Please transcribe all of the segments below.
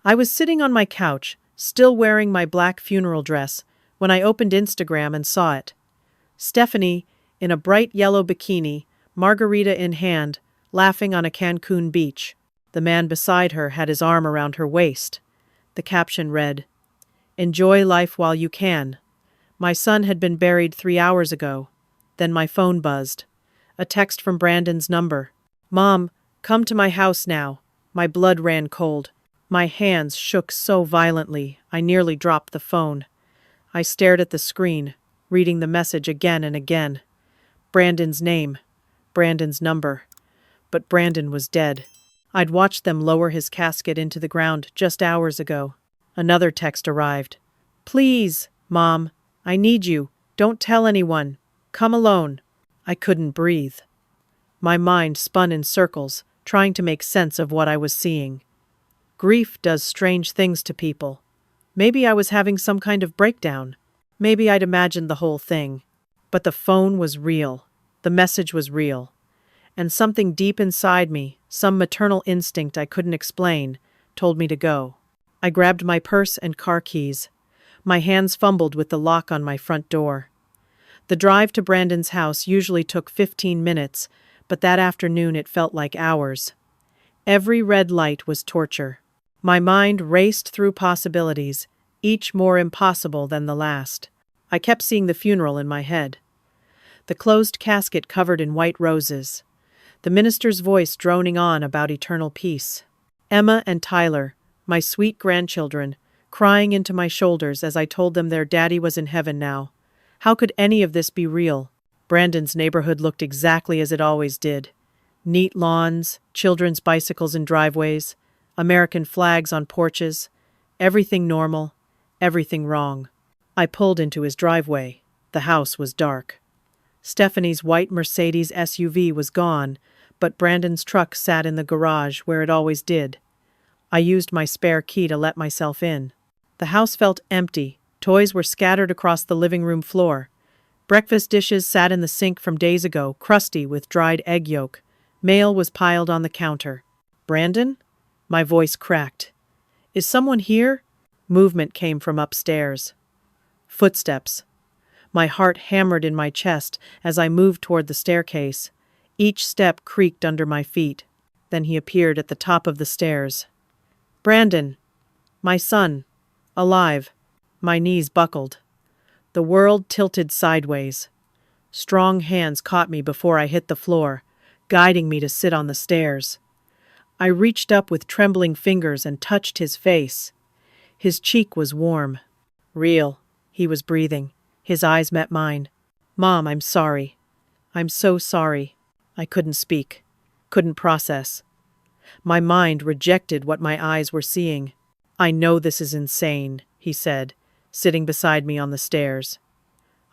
I was sitting on my couch, still wearing my black funeral dress, when I opened Instagram and saw it. Stephanie, in a bright yellow bikini, margarita in hand, laughing on a Cancun beach. The man beside her had his arm around her waist. The caption read, "Enjoy life while you can." My son had been buried 3 hours ago. Then my phone buzzed. A text from Brandon's number. "Mom, come to my house now." My blood ran cold. My hands shook so violently, I nearly dropped the phone. I stared at the screen, reading the message again and again. Brandon's name, Brandon's number. But Brandon was dead. I'd watched them lower his casket into the ground just hours ago. Another text arrived. "Please, Mom, I need you. Don't tell anyone. Come alone." I couldn't breathe. My mind spun in circles, trying to make sense of what I was seeing. Grief does strange things to people. Maybe I was having some kind of breakdown. Maybe I'd imagined the whole thing. But the phone was real. The message was real. And something deep inside me, some maternal instinct I couldn't explain, told me to go. I grabbed my purse and car keys. My hands fumbled with the lock on my front door. The drive to Brandon's house usually took 15 minutes, but that afternoon it felt like hours. Every red light was torture. My mind raced through possibilities, each more impossible than the last. I kept seeing the funeral in my head. The closed casket covered in white roses. The minister's voice droning on about eternal peace. Emma and Tyler, my sweet grandchildren, crying into my shoulders as I told them their daddy was in heaven now. How could any of this be real? Brandon's neighborhood looked exactly as it always did. Neat lawns, children's bicycles in driveways, American flags on porches. Everything normal, everything wrong. I pulled into his driveway. The house was dark. Stephanie's white Mercedes SUV was gone, but Brandon's truck sat in the garage where it always did. I used my spare key to let myself in. The house felt empty. Toys were scattered across the living room floor. Breakfast dishes sat in the sink from days ago, crusty with dried egg yolk. Mail was piled on the counter. "Brandon?" My voice cracked. "Is someone here?" Movement came from upstairs. Footsteps. My heart hammered in my chest as I moved toward the staircase. Each step creaked under my feet. Then he appeared at the top of the stairs. "Brandon! My son! Alive!" My knees buckled. The world tilted sideways. Strong hands caught me before I hit the floor, guiding me to sit on the stairs. I reached up with trembling fingers and touched his face. His cheek was warm. Real. He was breathing. His eyes met mine. "Mom, I'm sorry. I'm so sorry." I couldn't speak. Couldn't process. My mind rejected what my eyes were seeing. "I know this is insane," he said, sitting beside me on the stairs.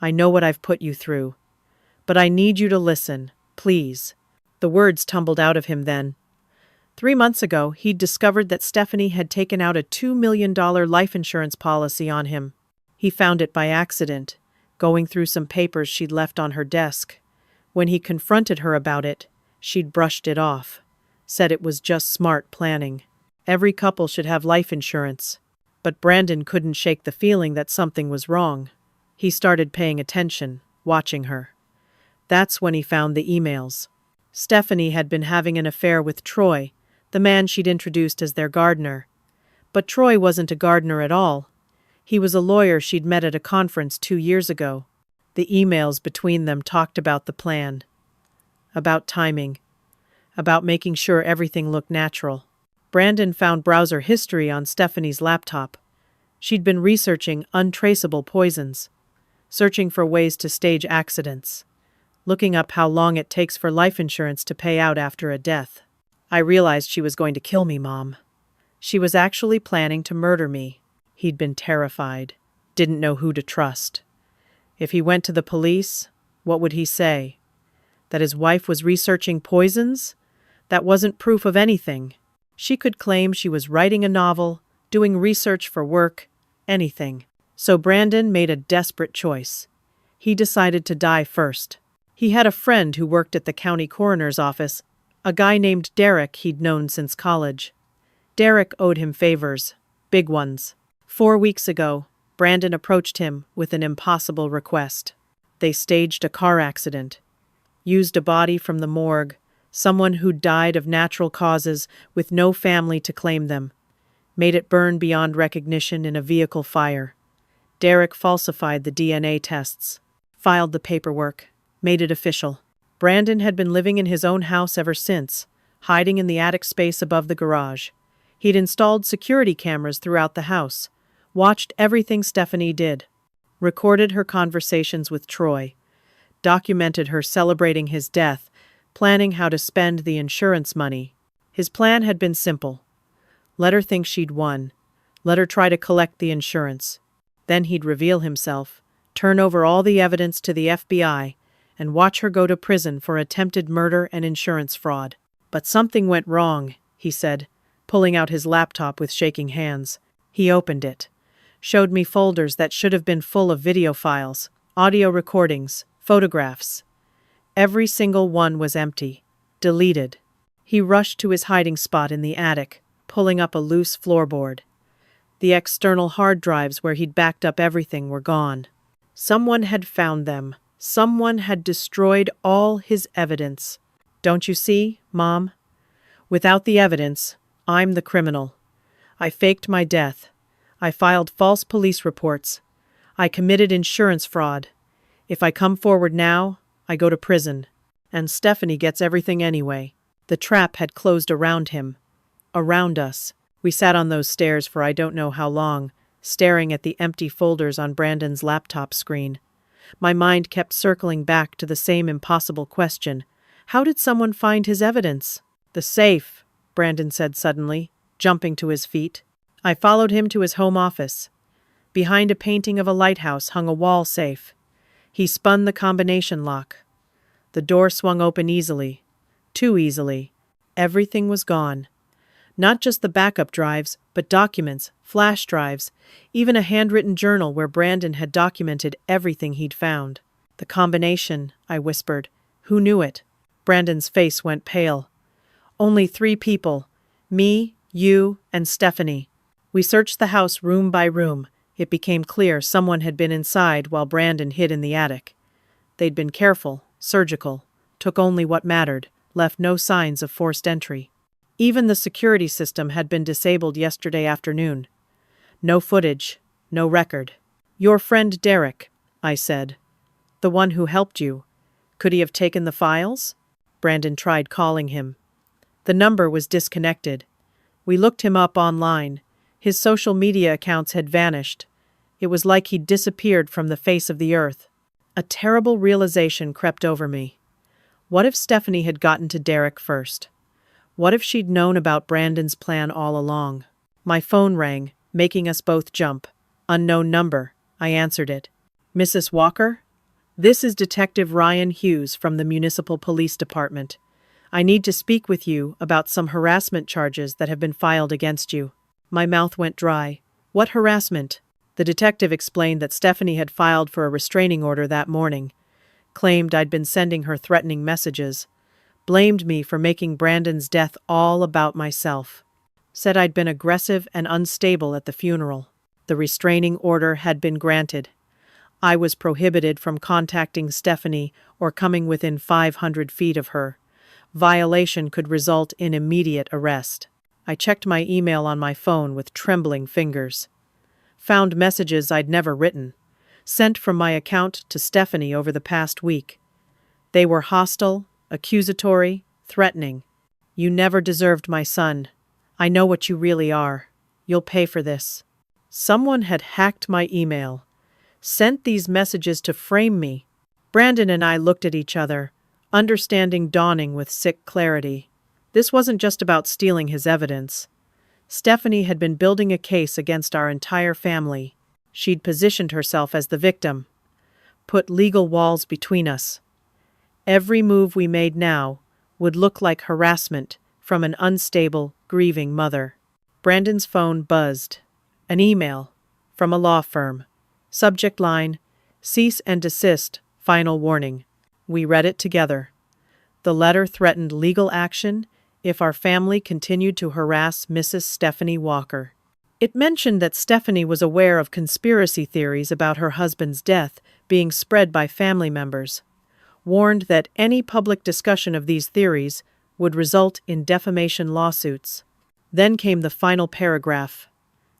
"I know what I've put you through. But I need you to listen, please." The words tumbled out of him then. 3 months ago, he'd discovered that Stephanie had taken out a $2 million life insurance policy on him. He found it by accident, going through some papers she'd left on her desk. When he confronted her about it, she'd brushed it off, said it was just smart planning. Every couple should have life insurance. But Brandon couldn't shake the feeling that something was wrong. He started paying attention, watching her. That's when he found the emails. Stephanie had been having an affair with Troy, the man she'd introduced as their gardener. But Troy wasn't a gardener at all. He was a lawyer she'd met at a conference 2 years ago. The emails between them talked about the plan, about timing, about making sure everything looked natural. Brandon found browser history on Stephanie's laptop. She'd been researching untraceable poisons, searching for ways to stage accidents, looking up how long it takes for life insurance to pay out after a death. I realized she was going to kill me, Mom. She was actually planning to murder me. He'd been terrified, didn't know who to trust. If he went to the police, what would he say? That his wife was researching poisons? That wasn't proof of anything. She could claim she was writing a novel, doing research for work, anything. So Brandon made a desperate choice. He decided to die first. He had a friend who worked at the county coroner's office, a guy named Derek he'd known since college. Derek owed him favors, Big ones. 4 weeks ago, Brandon approached him with an impossible request. They staged a car accident, used a body from the morgue, someone who died of natural causes with no family to claim them, made it burn beyond recognition in a vehicle fire. Derek falsified the DNA tests, filed the paperwork, made it official. Brandon had been living in his own house ever since, hiding in the attic space above the garage. He'd installed security cameras throughout the house, watched everything Stephanie did, recorded her conversations with Troy, documented her celebrating his death, planning how to spend the insurance money. His plan had been simple. Let her think she'd won. Let her try to collect the insurance. Then he'd reveal himself, turn over all the evidence to the FBI, and watch her go to prison for attempted murder and insurance fraud. But something went wrong, he said, pulling out his laptop with shaking hands. He opened it, showed me folders that should have been full of video files, audio recordings, photographs. Every single one was empty, deleted. He rushed to his hiding spot in the attic, pulling up a loose floorboard. The external hard drives where he'd backed up everything were gone. Someone had found them. Someone had destroyed all his evidence. Don't you see, Mom? Without the evidence, I'm the criminal. I faked my death. I filed false police reports. I committed insurance fraud. If I come forward now, I go to prison. And Stephanie gets everything anyway. The trap had closed around him. Around us. We sat on those stairs for I don't know how long, staring at the empty folders on Brandon's laptop screen. My mind kept circling back to the same impossible question. How did someone find his evidence? The safe, Brandon said suddenly, jumping to his feet. I followed him to his home office. Behind a painting of a lighthouse hung a wall safe. He spun the combination lock. The door swung open easily. Too easily. Everything was gone. Not just the backup drives, but documents, flash drives, even a handwritten journal where Brandon had documented everything he'd found. The combination, I whispered. Who knew it? Brandon's face went pale. Only 3 people. Me, you, and Stephanie. We searched the house room by room. It became clear someone had been inside while Brandon hid in the attic. They'd been careful, surgical, took only what mattered, left no signs of forced entry. Even the security system had been disabled yesterday afternoon. No footage, no record. Your friend Derek, I said. The one who helped you. Could he have taken the files? Brandon tried calling him. The number was disconnected. We looked him up online. His social media accounts had vanished. It was like he'd disappeared from the face of the earth. A terrible realization crept over me. What if Stephanie had gotten to Derek first? What if she'd known about Brandon's plan all along? My phone rang, making us both jump. Unknown number. I answered it. Mrs. Walker? This is Detective Ryan Hughes from the Municipal Police Department. I need to speak with you about some harassment charges that have been filed against you. My mouth went dry. What harassment? The detective explained that Stephanie had filed for a restraining order that morning, claimed I'd been sending her threatening messages, blamed me for making Brandon's death all about myself, said I'd been aggressive and unstable at the funeral. The restraining order had been granted. I was prohibited from contacting Stephanie or coming within 500 feet of her. Violation could result in immediate arrest. I checked my email on my phone with trembling fingers. Found messages I'd never written, sent from my account to Stephanie over the past week. They were hostile, accusatory, threatening. You never deserved my son. I know what you really are. You'll pay for this. Someone had hacked my email, sent these messages to frame me. Brandon and I looked at each other, understanding dawning with sick clarity. This wasn't just about stealing his evidence. Stephanie had been building a case against our entire family. She'd positioned herself as the victim, put legal walls between us. Every move we made now would look like harassment from an unstable, grieving mother. Brandon's phone buzzed. An email from a law firm. Subject line, cease and desist, final warning. We read it together. The letter threatened legal action if our family continued to harass Mrs. Stephanie Walker. It mentioned that Stephanie was aware of conspiracy theories about her husband's death being spread by family members, warned that any public discussion of these theories would result in defamation lawsuits. Then came the final paragraph,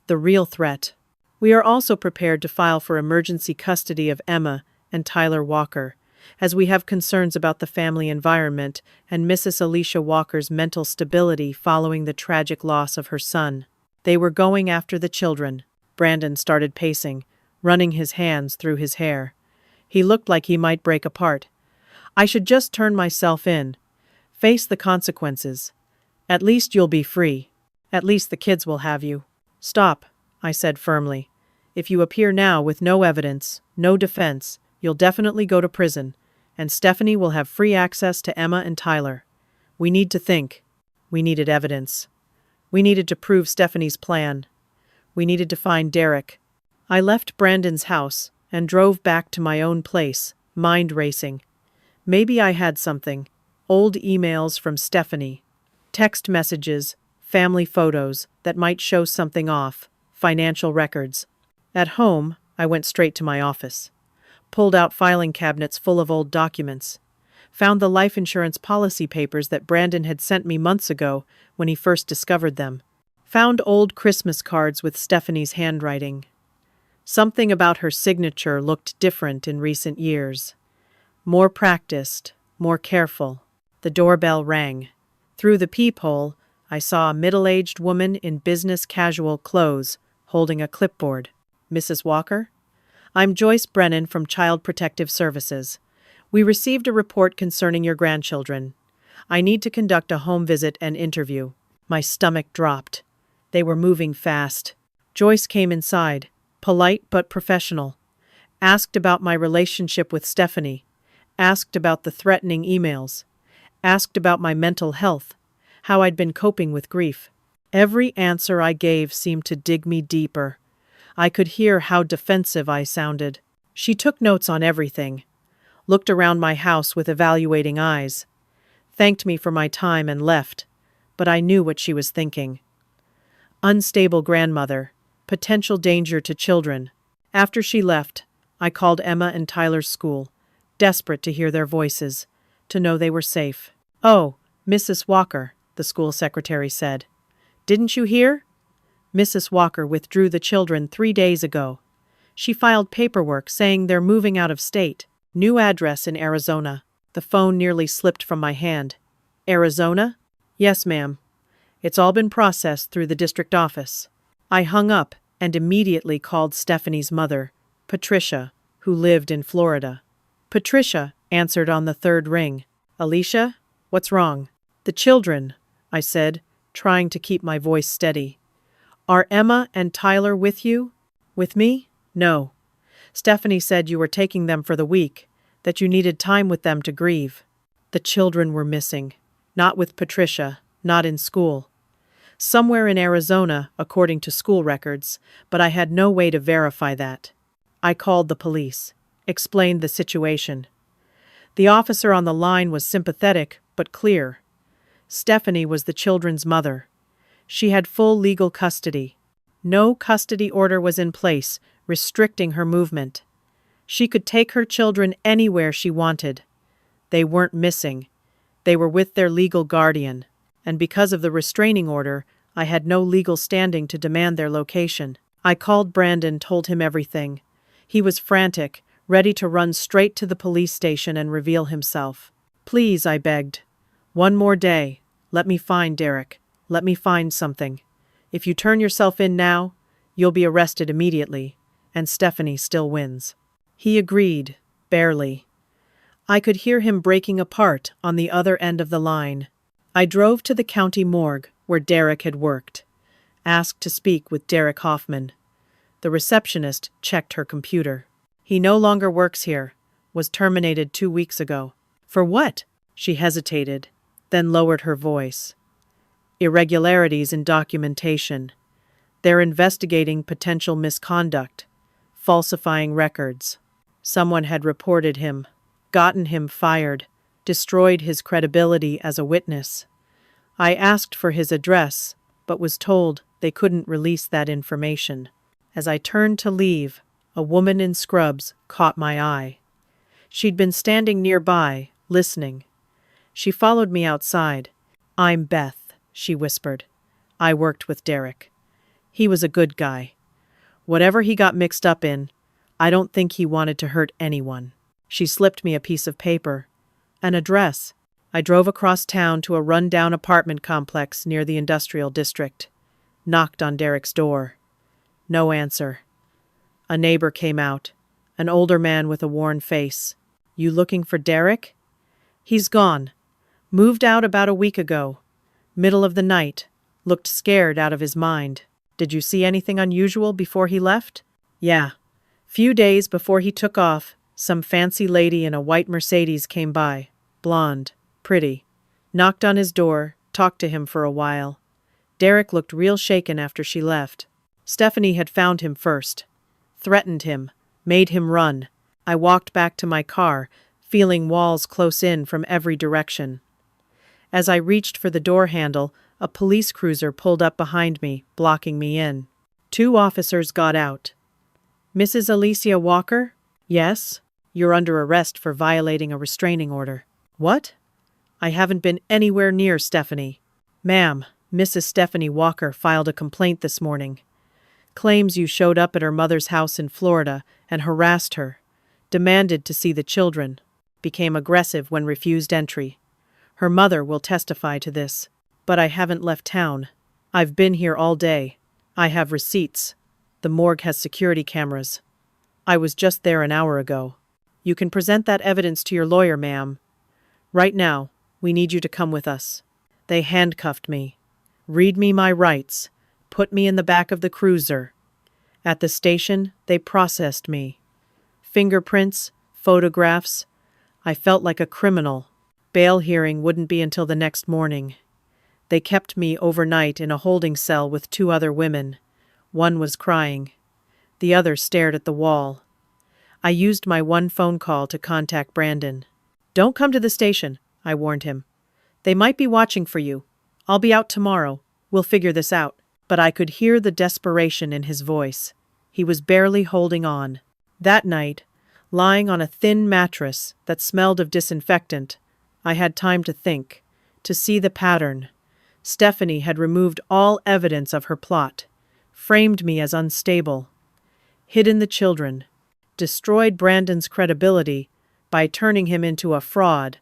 the real threat. We are also prepared to file for emergency custody of Emma and Tyler Walker, as we have concerns about the family environment and Mrs. Alicia Walker's mental stability following the tragic loss of her son. They were going after the children. Brandon started pacing, running his hands through his hair. He looked like he might break apart. I should just turn myself in. Face the consequences. At least you'll be free. At least the kids will have you. Stop, I said firmly. If you appear now with no evidence, no defense, you'll definitely go to prison, and Stephanie will have free access to Emma and Tyler. We need to think. We needed evidence. We needed to prove Stephanie's plan. We needed to find Derek. I left Brandon's house and drove back to my own place, mind racing. Maybe I had something. Old emails from Stephanie. Text messages, family photos that might show something off, financial records. At home, I went straight to my office. Pulled out filing cabinets full of old documents. Found the life insurance policy papers that Brandon had sent me months ago when he first discovered them. Found old Christmas cards with Stephanie's handwriting. Something about her signature looked different in recent years. More practiced, more careful. The doorbell rang. Through the peephole, I saw a middle-aged woman in business casual clothes, holding a clipboard. Mrs. Walker? I'm Joyce Brennan from Child Protective Services. We received a report concerning your grandchildren. I need to conduct a home visit and interview. My stomach dropped. They were moving fast. Joyce came inside, polite but professional. Asked about my relationship with Stephanie. Asked about the threatening emails. Asked about my mental health, how I'd been coping with grief. Every answer I gave seemed to dig me deeper. I could hear how defensive I sounded. She took notes on everything. Looked around my house with evaluating eyes. Thanked me for my time and left, but I knew what she was thinking. Unstable grandmother, potential danger to children. After she left, I called Emma and Tyler's school, desperate to hear their voices, to know they were safe. Oh, Mrs. Walker, the school secretary said. Didn't you hear? Mrs. Walker withdrew the children 3 days ago. She filed paperwork saying they're moving out of state. New address in Arizona. The phone nearly slipped from my hand. Arizona? Yes, ma'am. It's all been processed through the district office. I hung up and immediately called Stephanie's mother, Patricia, who lived in Florida. Patricia answered on the third ring. Alicia, what's wrong? The children, I said, trying to keep my voice steady. Are Emma and Tyler with you? With me? No. Stephanie said you were taking them for the week, that you needed time with them to grieve. The children were missing. Not with Patricia, not in school. Somewhere in Arizona, according to school records, but I had no way to verify that. I called the police, explained the situation. The officer on the line was sympathetic, but clear. Stephanie was the children's mother. She had full legal custody. No custody order was in place, restricting her movement. She could take her children anywhere she wanted. They weren't missing. They were with their legal guardian, and because of the restraining order, I had no legal standing to demand their location. I called Brandon, told him everything. He was frantic, ready to run straight to the police station and reveal himself. Please, I begged. One more day. Let me find Derek. Let me find something. If you turn yourself in now, you'll be arrested immediately, and Stephanie still wins. He agreed, barely. I could hear him breaking apart on the other end of the line. I drove to the county morgue where Derek had worked. Asked to speak with Derek Hoffman. The receptionist checked her computer. He no longer works here. Was terminated 2 weeks ago. For what? She hesitated, then lowered her voice. Irregularities in documentation. They're investigating potential misconduct, falsifying records. Someone had reported him, gotten him fired, destroyed his credibility as a witness. I asked for his address, but was told they couldn't release that information. As I turned to leave, a woman in scrubs caught my eye. She'd been standing nearby, listening. She followed me outside. "I'm Beth," she whispered. "I worked with Derek. He was a good guy. Whatever he got mixed up in, I don't think he wanted to hurt anyone." She slipped me a piece of paper. An address. I drove across town to a run-down apartment complex near the industrial district. Knocked on Derek's door. No answer. A neighbor came out, an older man with a worn face. "You looking for Derek?" "He's gone. Moved out about a week ago. Middle of the night. Looked scared out of his mind." "Did you see anything unusual before he left?" "Yeah. Few days before he took off, some fancy lady in a white Mercedes came by. Blonde. Pretty. Knocked on his door, talked to him for a while. Derek looked real shaken after she left. Stephanie had found him first. Threatened him. Made him run. I walked back to my car, feeling walls close in from every direction. As I reached for the door handle, a police cruiser pulled up behind me, blocking me in. 2 officers got out. "Mrs. Alicia Walker?" "Yes. You're under arrest for violating a restraining order." "What?" "I haven't been anywhere near Stephanie." "Ma'am, Mrs. Stephanie Walker filed a complaint this morning. Claims you showed up at her mother's house in Florida and harassed her. Demanded to see the children. Became aggressive when refused entry. Her mother will testify to this. But I haven't left town. I've been here all day. I have receipts. The morgue has security cameras. I was just there an hour ago. You can present that evidence to your lawyer, ma'am. Right now, we need you to come with us." They handcuffed me. Read me my rights. Put me in the back of the cruiser. At the station, they processed me. Fingerprints, photographs. I felt like a criminal. Bail hearing wouldn't be until the next morning. They kept me overnight in a holding cell with 2 other women. One was crying. The other stared at the wall. I used my one phone call to contact Brandon. "Don't come to the station," I warned him. "They might be watching for you. I'll be out tomorrow. We'll figure this out." But I could hear the desperation in his voice. He was barely holding on. That night, lying on a thin mattress that smelled of disinfectant, I had time to think, to see the pattern. Stephanie had removed all evidence of her plot, framed me as unstable, hidden the children, destroyed Brandon's credibility by turning him into a fraud,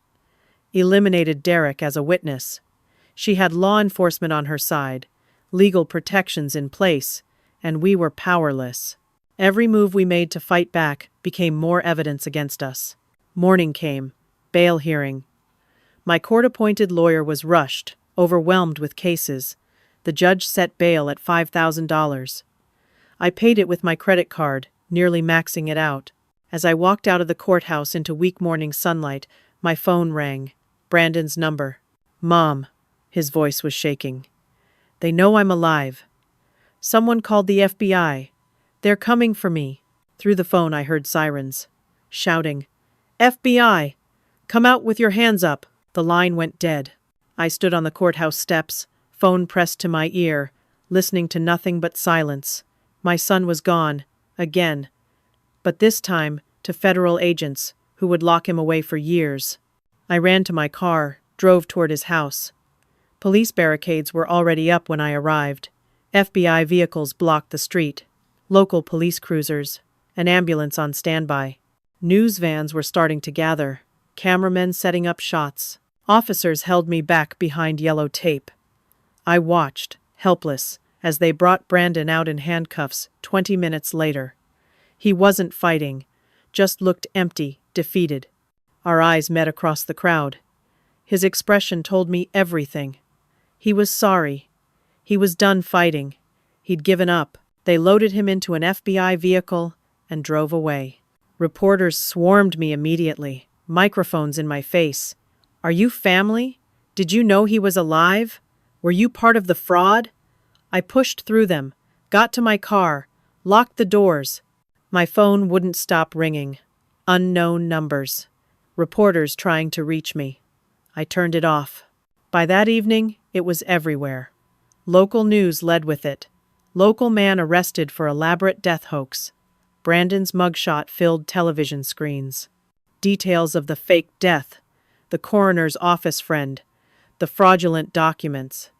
eliminated Derek as a witness. She had law enforcement on her side, legal protections in place, and we were powerless. Every move we made to fight back became more evidence against us. Morning came. Bail hearing. My court-appointed lawyer was rushed, overwhelmed with cases. The judge set bail at $5,000. I paid it with my credit card, nearly maxing it out. As I walked out of the courthouse into weak morning sunlight, my phone rang. Brandon's number. "Mom," his voice was shaking. "They know I'm alive. Someone called the FBI. They're coming for me." Through the phone I heard sirens. Shouting, "FBI! Come out with your hands up!" The line went dead. I stood on the courthouse steps, phone pressed to my ear, listening to nothing but silence. My son was gone, again. But this time, to federal agents, who would lock him away for years. I ran to my car, drove toward his house. Police barricades were already up when I arrived. FBI vehicles blocked the street. Local police cruisers. An ambulance on standby. News vans were starting to gather. Cameramen setting up shots. Officers held me back behind yellow tape. I watched, helpless, as they brought Brandon out in handcuffs 20 minutes later. He wasn't fighting, just looked empty, defeated. Our eyes met across the crowd. His expression told me everything. He was sorry. He was done fighting. He'd given up. They loaded him into an FBI vehicle and drove away. Reporters swarmed me immediately, microphones in my face. "Are you family? Did you know he was alive? Were you part of the fraud?" I pushed through them, got to my car, locked the doors. My phone wouldn't stop ringing. Unknown numbers. Reporters trying to reach me. I turned it off. By that evening, it was everywhere. Local news led with it. Local man arrested for elaborate death hoax. Brandon's mugshot filled television screens. Details of the fake death, the coroner's office friend, the fraudulent documents.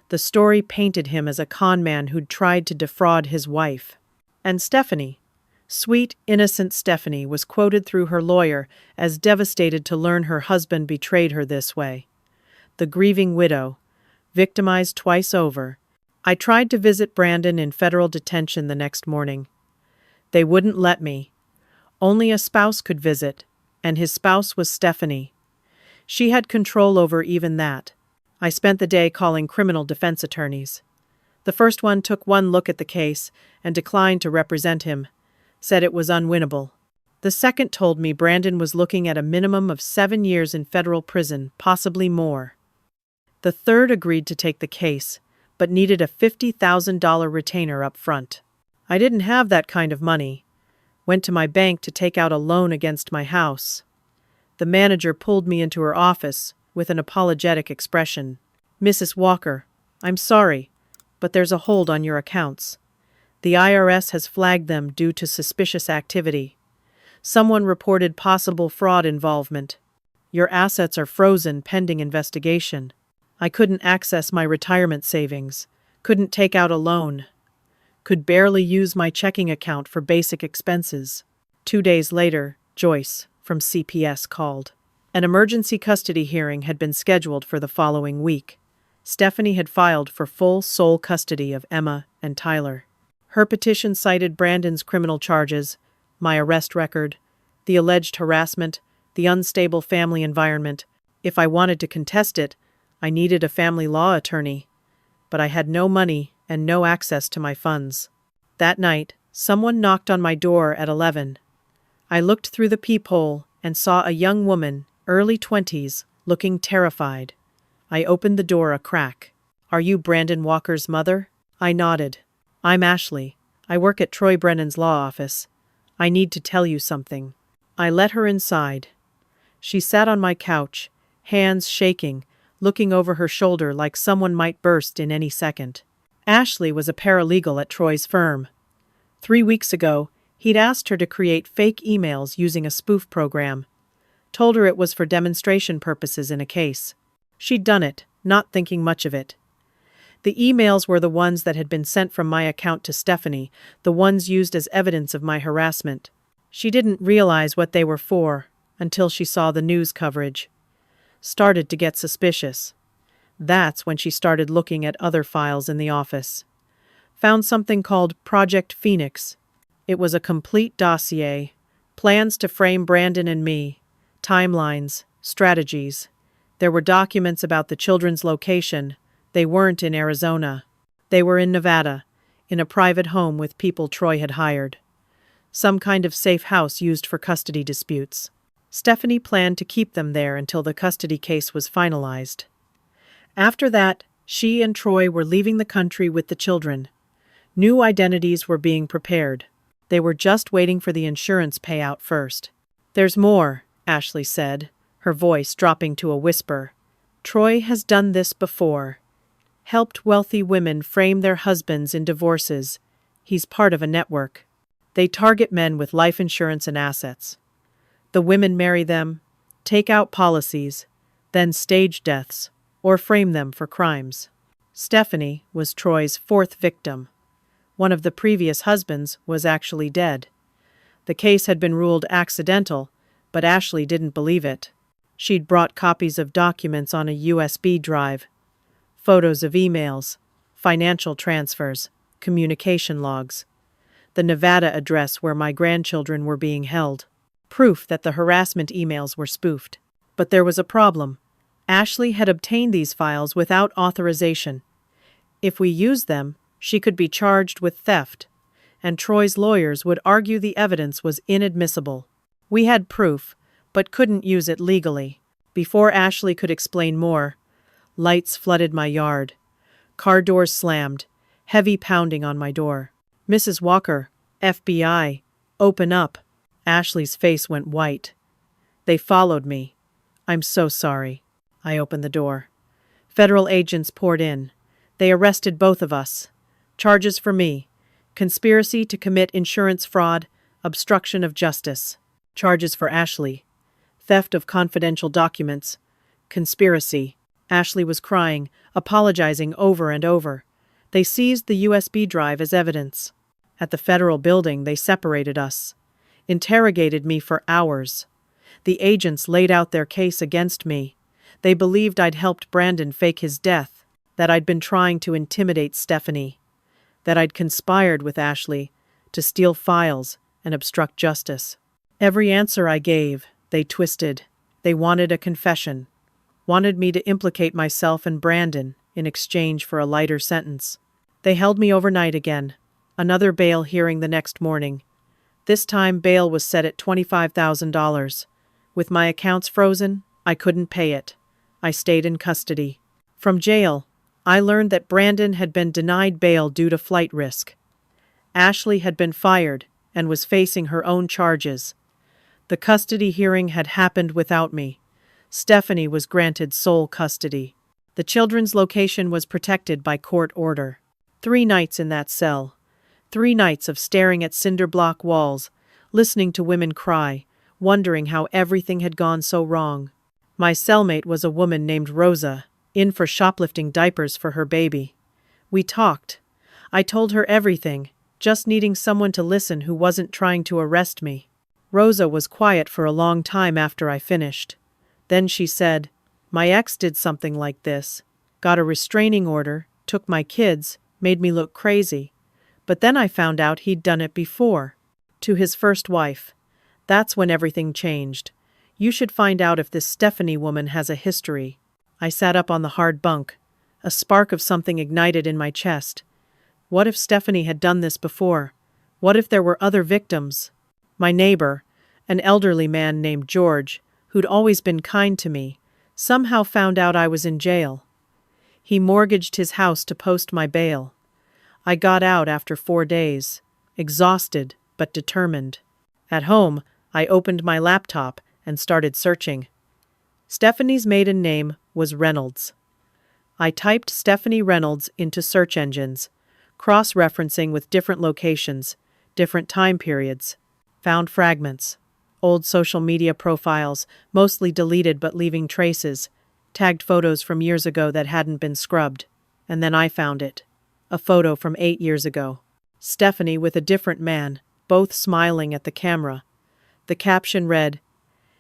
The story painted him as a con man who'd tried to defraud his wife. And Stephanie, sweet, innocent Stephanie, was quoted through her lawyer as devastated to learn her husband betrayed her this way. The grieving widow, victimized twice over. I tried to visit Brandon in federal detention the next morning. They wouldn't let me. Only a spouse could visit, and his spouse was Stephanie. She had control over even that. I spent the day calling criminal defense attorneys. The first one took one look at the case and declined to represent him, said it was unwinnable. The second told me Brandon was looking at a minimum of 7 years in federal prison, possibly more. The third agreed to take the case, but needed a $50,000 retainer up front. I didn't have that kind of money. Went to my bank to take out a loan against my house. The manager pulled me into her office with an apologetic expression. "Mrs. Walker, I'm sorry, but there's a hold on your accounts. The IRS has flagged them due to suspicious activity. Someone reported possible fraud involvement. Your assets are frozen pending investigation. I couldn't access my retirement savings, couldn't take out a loan, could barely use my checking account for basic expenses." 2 days later, Joyce, from CPS, called. An emergency custody hearing had been scheduled for the following week. Stephanie had filed for full sole custody of Emma and Tyler. Her petition cited Brandon's criminal charges, my arrest record, the alleged harassment, the unstable family environment. If I wanted to contest it, I needed a family law attorney, but I had no money and no access to my funds. That night, someone knocked on my door at 11. I looked through the peephole and saw a young woman, early 20s, looking terrified. I opened the door a crack. "Are you Brandon Walker's mother?" I nodded. "I'm Ashley. I work at Troy Brennan's law office. I need to tell you something." I let her inside. She sat on my couch, hands shaking, looking over her shoulder like someone might burst in any second. Ashley was a paralegal at Troy's firm. 3 weeks ago, he'd asked her to create fake emails using a spoof program. Told her it was for demonstration purposes in a case. She'd done it, not thinking much of it. The emails were the ones that had been sent from my account to Stephanie, the ones used as evidence of my harassment. She didn't realize what they were for until she saw the news coverage. Started to get suspicious. That's when she started looking at other files in the office. Found something called Project Phoenix. It was a complete dossier. Plans to frame Brandon and me. Timelines. Strategies. There were documents about the children's location. They weren't in Arizona. They were in Nevada, in a private home with people Troy had hired. Some kind of safe house used for custody disputes. Stephanie planned to keep them there until the custody case was finalized. After that, she and Troy were leaving the country with the children. New identities were being prepared. They were just waiting for the insurance payout first. "There's more," Ashley said, her voice dropping to a whisper. "Troy has done this before. Helped wealthy women frame their husbands in divorces. He's part of a network. They target men with life insurance and assets. The women marry them, take out policies, then stage deaths, or frame them for crimes." Stephanie was Troy's 4th victim. One of the previous husbands was actually dead. The case had been ruled accidental, but Ashley didn't believe it. She'd brought copies of documents on a USB drive, photos of emails, financial transfers, communication logs, the Nevada address where my grandchildren were being held. Proof that the harassment emails were spoofed. But there was a problem. Ashley had obtained these files without authorization. If we used them, she could be charged with theft, and Troy's lawyers would argue the evidence was inadmissible. We had proof, but couldn't use it legally. Before Ashley could explain more, lights flooded my yard. Car doors slammed, heavy pounding on my door. "Mrs. Walker, FBI, open up." Ashley's face went white. "They followed me. I'm so sorry." I opened the door. Federal agents poured in. They arrested both of us. Charges for me: conspiracy to commit insurance fraud, obstruction of justice. Charges for Ashley: theft of confidential documents, conspiracy. Ashley was crying, apologizing over and over. They seized the USB drive as evidence. At the federal building, they separated us, interrogated me for hours. The agents laid out their case against me. They believed I'd helped Brandon fake his death, that I'd been trying to intimidate Stephanie, that I'd conspired with Ashley to steal files and obstruct justice. Every answer I gave, they twisted. They wanted a confession, wanted me to implicate myself and Brandon in exchange for a lighter sentence. They held me overnight again, another bail hearing the next morning. This time bail was set at $25,000. With my accounts frozen, I couldn't pay it. I stayed in custody. From jail, I learned that Brandon had been denied bail due to flight risk. Ashley had been fired and was facing her own charges. The custody hearing had happened without me. Stephanie was granted sole custody. The children's location was protected by court order. 3 nights in that cell. 3 nights of staring at cinder block walls, listening to women cry, wondering how everything had gone so wrong. My cellmate was a woman named Rosa, in for shoplifting diapers for her baby. We talked. I told her everything, just needing someone to listen who wasn't trying to arrest me. Rosa was quiet for a long time after I finished. Then she said, "My ex did something like this. Got a restraining order, took my kids, made me look crazy. But then I found out he'd done it before. To his first wife. That's when everything changed. You should find out if this Stephanie woman has a history." I sat up on the hard bunk. A spark of something ignited in my chest. What if Stephanie had done this before? What if there were other victims? My neighbor, an elderly man named George, who'd always been kind to me, somehow found out I was in jail. He mortgaged his house to post my bail. I got out after 4 days, exhausted but determined. At home, I opened my laptop and started searching. Stephanie's maiden name was Reynolds. I typed Stephanie Reynolds into search engines, cross-referencing with different locations, different time periods. Found fragments. Old social media profiles, mostly deleted but leaving traces. Tagged photos from years ago that hadn't been scrubbed. And then I found it. A photo from 8 years ago. Stephanie with a different man, both smiling at the camera. The caption read,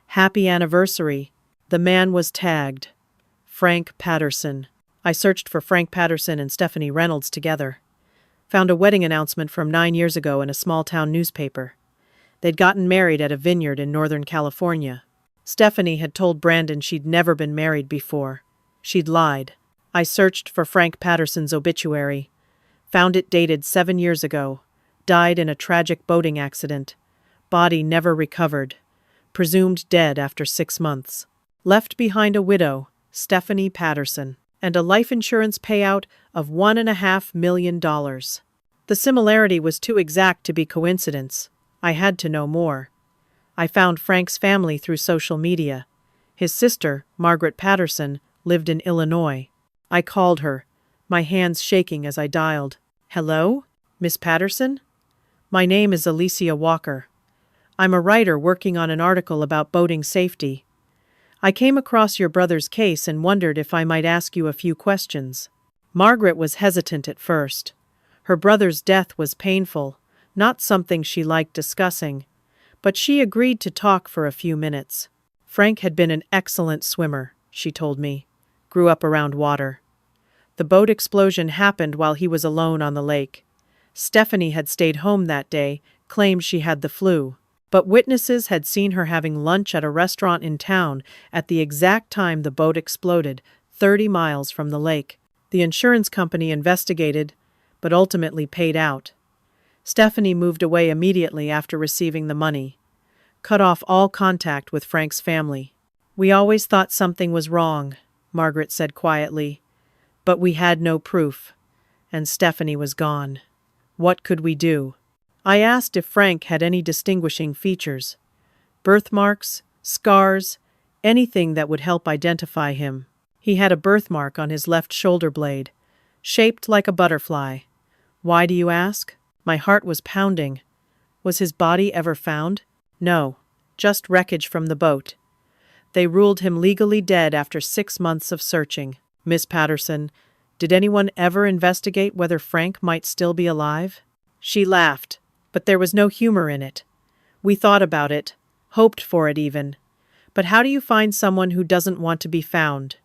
"Happy anniversary." The man was tagged Frank Patterson. I searched for Frank Patterson and Stephanie Reynolds together. Found a wedding announcement from 9 years ago in a small-town newspaper. They'd gotten married at a vineyard in Northern California. Stephanie had told Brandon she'd never been married before. She'd lied. I searched for Frank Patterson's obituary. Found it dated 7 years ago. Died in a tragic boating accident. Body never recovered. Presumed dead after 6 months. Left behind a widow, Stephanie Patterson, and a life insurance payout of $1.5 million. The similarity was too exact to be coincidence. I had to know more. I found Frank's family through social media. His sister, Margaret Patterson, lived in Illinois. I called her, my hands shaking as I dialed. "Hello, Miss Patterson? My name is Alicia Walker. I'm a writer working on an article about boating safety. I came across your brother's case and wondered if I might ask you a few questions." Margaret was hesitant at first. Her brother's death was painful, not something she liked discussing, but she agreed to talk for a few minutes. Frank had been an excellent swimmer, she told me. Grew up around water. The boat explosion happened while he was alone on the lake. Stephanie had stayed home that day, claimed she had the flu. But witnesses had seen her having lunch at a restaurant in town at the exact time the boat exploded, 30 miles from the lake. The insurance company investigated, but ultimately paid out. Stephanie moved away immediately after receiving the money. Cut off all contact with Frank's family. "We always thought something was wrong," Margaret said quietly. "But we had no proof. And Stephanie was gone. What could we do?" I asked if Frank had any distinguishing features. Birthmarks, scars, anything that would help identify him. He had a birthmark on his left shoulder blade. shaped like a butterfly. Why do you ask? My heart was pounding. Was his body ever found? No, just wreckage from the boat. They ruled him legally dead after 6 months of searching. Miss Patterson, did anyone ever investigate whether Frank might still be alive? She laughed, but there was no humor in it. We thought about it, hoped for it even. But how do you find someone who doesn't want to be found?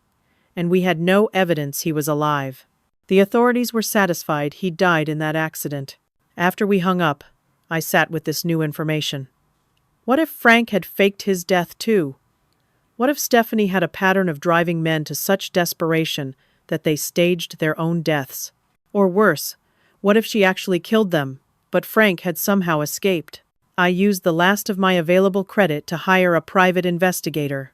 And we had no evidence he was alive. The authorities were satisfied he'd died in that accident. After we hung up, I sat with this new information. What if Frank had faked his death too? What if Stephanie had a pattern of driving men to such desperation that they staged their own deaths? Or worse, what if she actually killed them, but Frank had somehow escaped? I used the last of my available credit to hire a private investigator.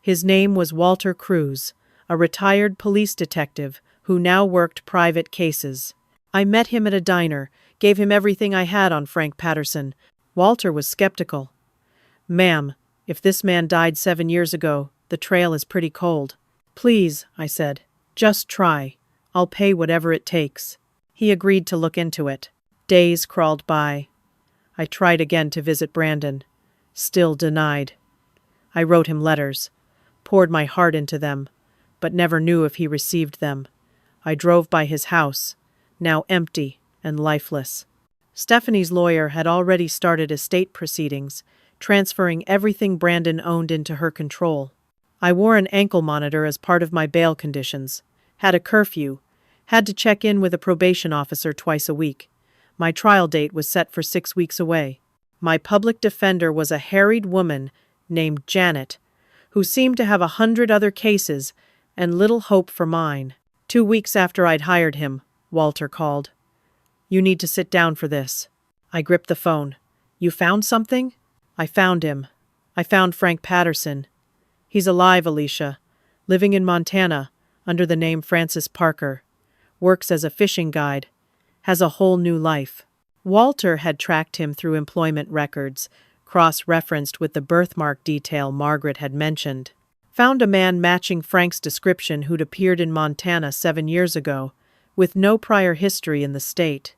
His name was Walter Cruz, a retired police detective who now worked private cases. I met him at a diner, gave him everything I had on Frank Patterson. Walter was skeptical. "Ma'am, if this man died 7 years ago, the trail is pretty cold." "Please," I said, "just try. I'll pay whatever it takes." He agreed to look into it. Days crawled by. I tried again to visit Brandon. Still denied. I wrote him letters, poured my heart into them, but never knew if he received them. I drove by his house, now empty and lifeless. Stephanie's lawyer had already started estate proceedings, transferring everything Brandon owned into her control. I wore an ankle monitor as part of my bail conditions, had a curfew, had to check in with a probation officer twice a week. My trial date was set for 6 weeks away. My public defender was a harried woman named Janet, who seemed to have 100 other cases and little hope for mine. 2 weeks after I'd hired him, Walter called. "You need to sit down for this." I gripped the phone. "You found something?" "I found him. I found Frank Patterson. He's alive, Alicia, living in Montana under the name Francis Parker, works as a fishing guide, has a whole new life." Walter had tracked him through employment records, cross-referenced with the birthmark detail Margaret had mentioned. Found a man matching Frank's description who'd appeared in Montana 7 years ago, with no prior history in the state.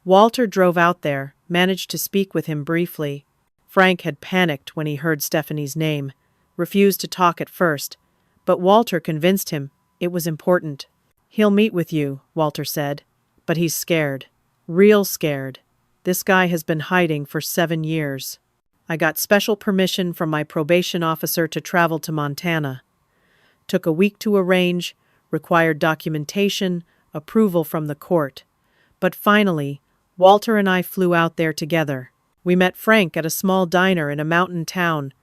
Walter drove out there, managed to speak with him briefly. Frank had panicked when he heard Stephanie's name, refused to talk at first, but Walter convinced him it was important. "He'll meet with you," Walter said, "but he's scared. Real scared. This guy has been hiding for 7 years. I got special permission from my probation officer to travel to Montana. Took a week to arrange, required documentation, approval from the court. But finally, Walter and I flew out there together. We met Frank at a small diner in a mountain town,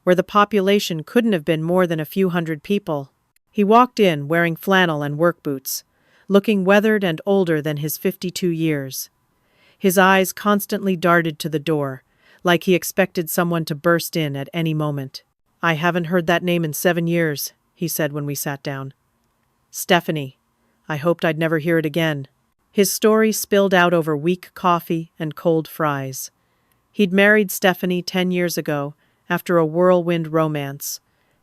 where the population couldn't have been more than a few hundred people. He walked in wearing flannel and work boots, looking weathered and older than his 52 years. His eyes constantly darted to the door, like he expected someone to burst in at any moment. "I haven't heard that name in 7 years, he said when we sat down. "Stephanie. I hoped I'd never hear it again." His story spilled out over weak coffee and cold fries. He'd married Stephanie 10 years ago, after a whirlwind romance.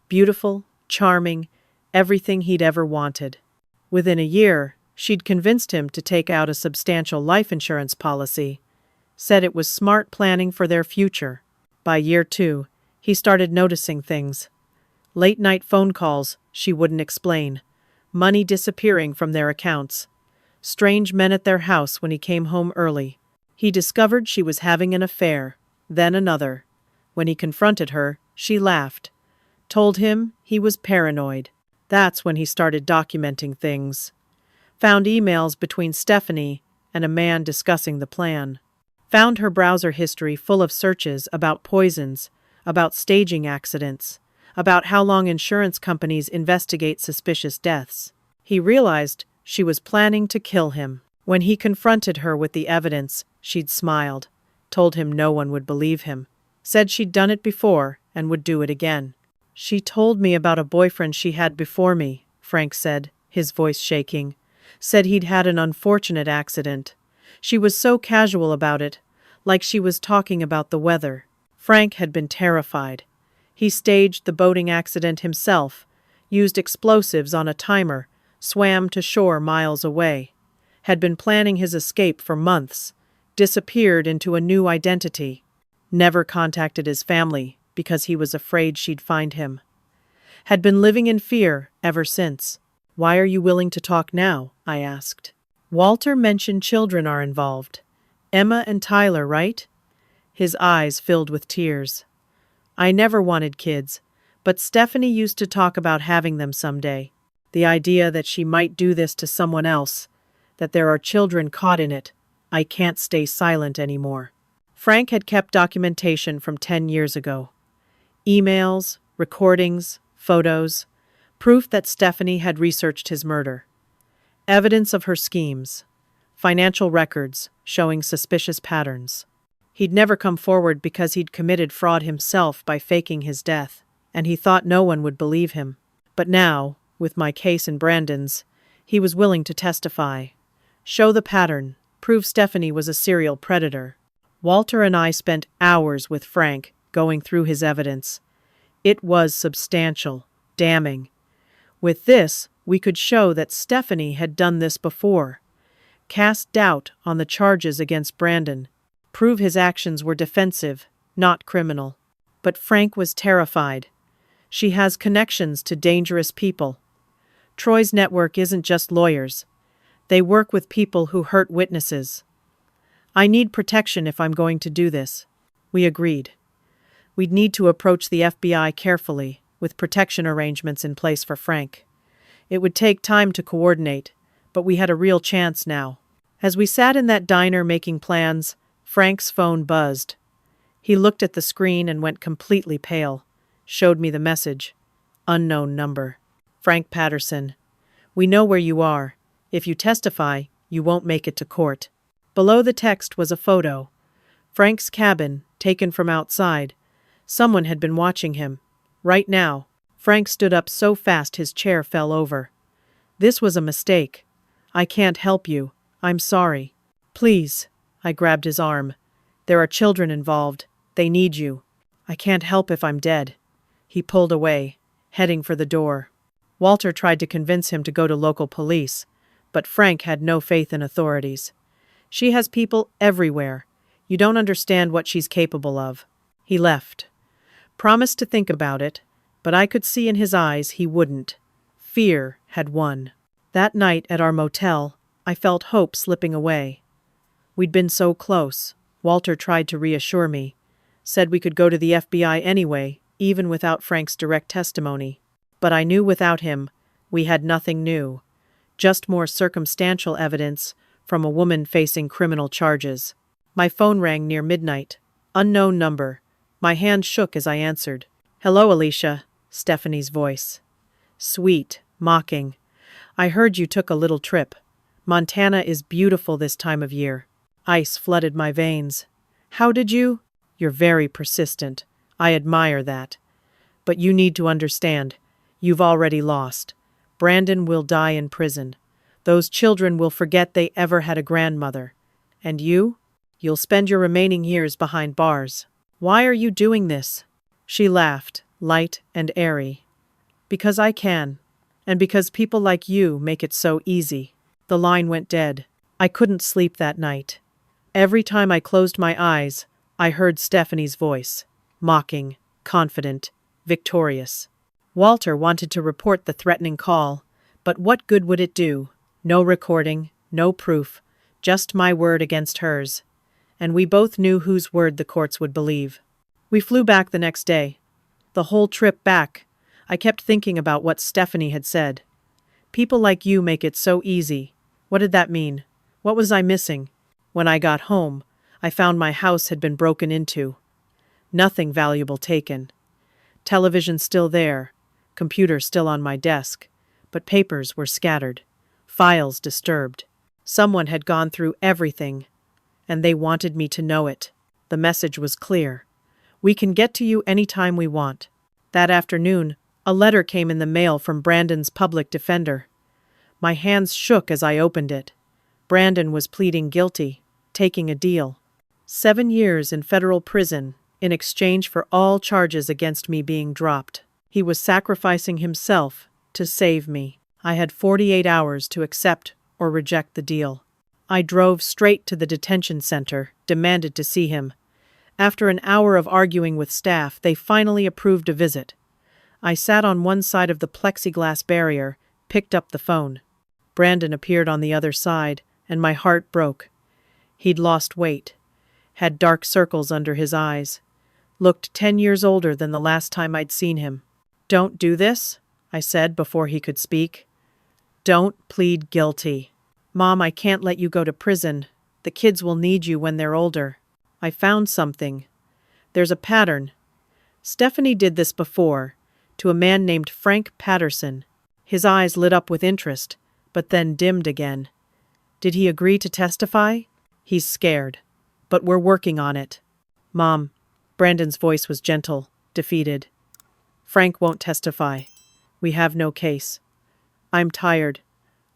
Beautiful, charming, everything he'd ever wanted. Within a year, she'd convinced him to take out a substantial life insurance policy, said it was smart planning for their future. By year 2, he started noticing things. Late-night phone calls she wouldn't explain, money disappearing from their accounts, strange men at their house when he came home early. He discovered she was having an affair, then another. When he confronted her, she laughed, told him he was paranoid. That's when he started documenting things. Found emails between Stephanie and a man discussing the plan. Found her browser history full of searches about poisons, about staging accidents, about how long insurance companies investigate suspicious deaths. He realized she was planning to kill him. When he confronted her with the evidence, she'd smiled, told him no one would believe him, said she'd done it before and would do it again. "She told me about a boyfriend she had before me," Frank said, his voice shaking. "Said he'd had an unfortunate accident. She was so casual about it, like she was talking about the weather." Frank had been terrified. He staged the boating accident himself, used explosives on a timer, swam to shore miles away, had been planning his escape for months, disappeared into a new identity, never contacted his family because he was afraid she'd find him, had been living in fear ever since. "Why are you willing to talk now?" I asked. "Walter mentioned children are involved. Emma and Tyler, right?" His eyes filled with tears. "I never wanted kids, but Stephanie used to talk about having them someday. The idea that she might do this to someone else, that there are children caught in it, I can't stay silent anymore." Frank had kept documentation from 10 years ago. Emails, recordings, photos, proof that Stephanie had researched his murder. Evidence of her schemes. Financial records showing suspicious patterns. He'd never come forward because he'd committed fraud himself by faking his death, and he thought no one would believe him. But now, with my case and Brandon's, he was willing to testify. Show the pattern, prove Stephanie was a serial predator. Walter and I spent hours with Frank going through his evidence. It was substantial, damning. With this, we could show that Stephanie had done this before, cast doubt on the charges against Brandon, prove his actions were defensive, not criminal. But Frank was terrified. She has connections to dangerous people. Troy's network isn't just lawyers. They work with people who hurt witnesses. "I need protection if I'm going to do this." We agreed. We'd need to approach the FBI carefully, with protection arrangements in place for Frank. It would take time to coordinate, but we had a real chance now. As we sat in that diner making plans, Frank's phone buzzed. He looked at the screen and went completely pale, showed me the message. "Unknown number. Frank Patterson. We know where you are. If you testify, you won't make it to court." Below the text was a photo. Frank's cabin, taken from outside. Someone had been watching him. Right now. Frank stood up so fast his chair fell over. "This was a mistake. I can't help you. I'm sorry." "Please." I grabbed his arm. "There are children involved. They need you." "I can't help if I'm dead." He pulled away, heading for the door. Walter tried to convince him to go to local police, but Frank had no faith in authorities. "She has people everywhere. You don't understand what she's capable of." He left. Promised to think about it, but I could see in his eyes he wouldn't. Fear had won. That night at our motel, I felt hope slipping away. We'd been so close. Walter tried to reassure me, said we could go to the FBI anyway, even without Frank's direct testimony. But I knew without him, we had nothing new, just more circumstantial evidence from a woman facing criminal charges. My phone rang near midnight. Unknown number. My hand shook as I answered. "Hello, Alicia," Stephanie's voice. Sweet, mocking. "I heard you took a little trip. Montana is beautiful this time of year." Ice flooded my veins. "How did you?" "You're very persistent. I admire that. But you need to understand. You've already lost. Brandon will die in prison. Those children will forget they ever had a grandmother. And you? You'll spend your remaining years behind bars. Why are you doing this?" She laughed, light and airy. "Because I can. And because people like you make it so easy." The line went dead. I couldn't sleep that night. Every time I closed my eyes, I heard Stephanie's voice. Mocking, confident, victorious. Walter wanted to report the threatening call, but what good would it do? No recording, no proof, just my word against hers. And we both knew whose word the courts would believe. We flew back the next day. The whole trip back, I kept thinking about what Stephanie had said. People like you make it so easy. What did that mean? What was I missing? When I got home, I found my house had been broken into. Nothing valuable taken. Television still there, computer still on my desk, but papers were scattered, files disturbed. Someone had gone through everything, and they wanted me to know it. The message was clear. "We can get to you anytime we want." That afternoon, a letter came in the mail from Brandon's public defender. My hands shook as I opened it. Brandon was pleading guilty, taking a deal. 7 years in federal prison in exchange for all charges against me being dropped. He was sacrificing himself to save me. I had 48 hours to accept or reject the deal. I drove straight to the detention center, demanded to see him. After an hour of arguing with staff, they finally approved a visit. I sat on one side of the plexiglass barrier, picked up the phone. Brandon appeared on the other side, and my heart broke. He'd lost weight, had dark circles under his eyes, looked 10 years older than the last time I'd seen him. "Don't do this," I said before he could speak. "Don't plead guilty." "Mom, I can't let you go to prison. The kids will need you when they're older." I found something. There's a pattern. Stephanie did this before, to a man named Frank Patterson. His eyes lit up with interest, but then dimmed again. "Did he agree to testify?" "He's scared, but we're working on it." "Mom," Brandon's voice was gentle, defeated. "Frank won't testify. We have no case. I'm tired.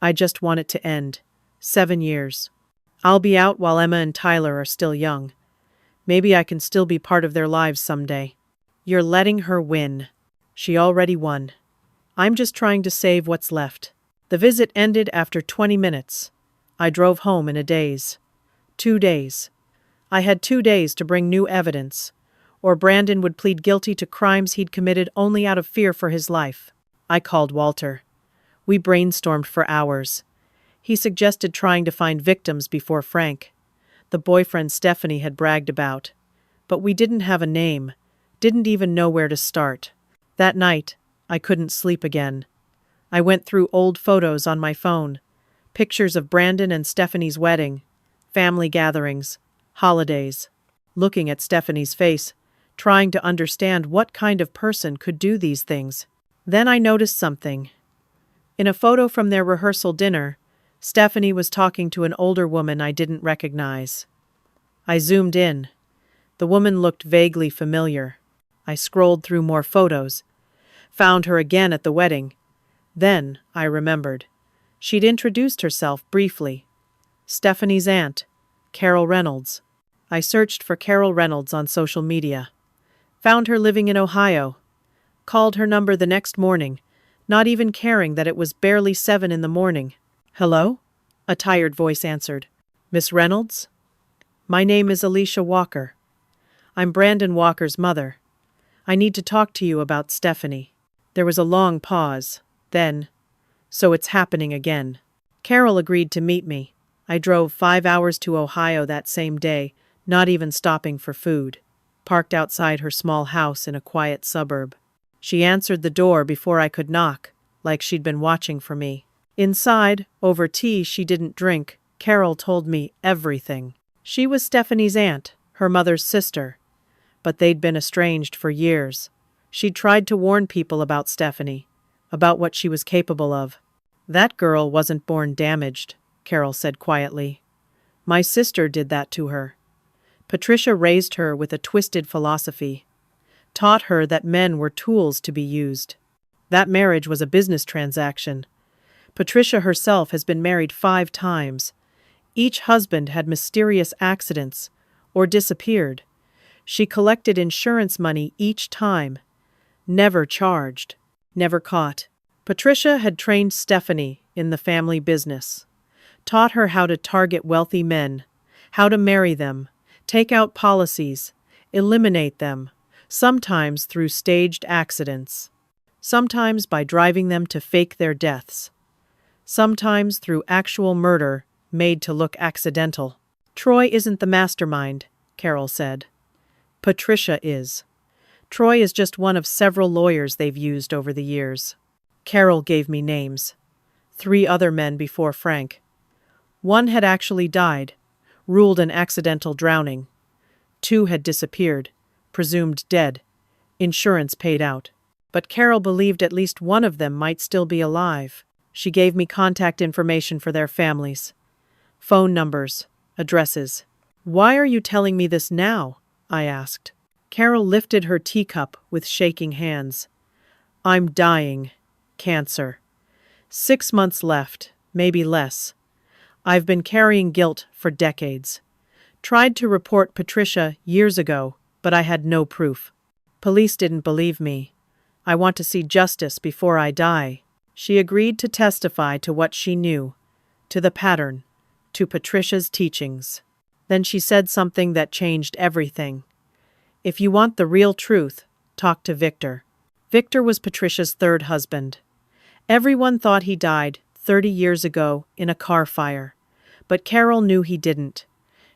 I just want it to end. 7 years. I'll be out while Emma and Tyler are still young. Maybe I can still be part of their lives someday." "You're letting her win." "She already won. I'm just trying to save what's left." The visit ended after 20 minutes. I drove home in a daze. 2 days. I had 2 days to bring new evidence, or Brandon would plead guilty to crimes he'd committed only out of fear for his life. I called Walter. We brainstormed for hours. He suggested trying to find victims before Frank, the boyfriend Stephanie had bragged about. But we didn't have a name, didn't even know where to start. That night, I couldn't sleep again. I went through old photos on my phone, pictures of Brandon and Stephanie's wedding, family gatherings, holidays, looking at Stephanie's face, trying to understand what kind of person could do these things. Then I noticed something. In a photo from their rehearsal dinner, Stephanie was talking to an older woman I didn't recognize. I zoomed in. The woman looked vaguely familiar. I scrolled through more photos, found her again at the wedding. Then I remembered. She'd introduced herself briefly. Stephanie's aunt, Carol Reynolds. I searched for Carol Reynolds on social media. Found her living in Ohio. Called her number the next morning, not even caring that it was barely 7 in the morning. "Hello?" A tired voice answered. "Miss Reynolds? My name is Alicia Walker. I'm Brandon Walker's mother. I need to talk to you about Stephanie." There was a long pause. Then, "So it's happening again." Carol agreed to meet me. I drove 5 hours to Ohio that same day, not even stopping for food. Parked outside her small house in a quiet suburb. She answered the door before I could knock, like she'd been watching for me. Inside, over tea she didn't drink, Carol told me everything. She was Stephanie's aunt, her mother's sister, but they'd been estranged for years. She'd tried to warn people about Stephanie, about what she was capable of. "That girl wasn't born damaged," Carol said quietly. "My sister did that to her. Patricia raised her with a twisted philosophy, taught her that men were tools to be used. That marriage was a business transaction. Patricia herself has been married 5 times. Each husband had mysterious accidents or disappeared. She collected insurance money each time, never charged, never caught. Patricia had trained Stephanie in the family business, taught her how to target wealthy men, how to marry them, take out policies, eliminate them, sometimes through staged accidents, sometimes by driving them to fake their deaths, sometimes through actual murder made to look accidental. "Troy isn't the mastermind," Carol said. "Patricia is. Troy is just one of several lawyers they've used over the years." Carol gave me names. 3 other men before Frank. One had actually died, ruled an accidental drowning. 2 had disappeared, presumed dead. Insurance paid out. But Carol believed at least one of them might still be alive. She gave me contact information for their families. Phone numbers, addresses. "Why are you telling me this now?" I asked. Carol lifted her teacup with shaking hands. "I'm dying. Cancer. 6 months left, maybe less. I've been carrying guilt for decades. Tried to report Patricia years ago, but I had no proof. Police didn't believe me. I want to see justice before I die." She agreed to testify to what she knew, to the pattern, to Patricia's teachings. Then she said something that changed everything. If you want the real truth, talk to Victor. Victor was Patricia's third husband. Everyone thought he died 30 years ago in a car fire. But Carol knew he didn't.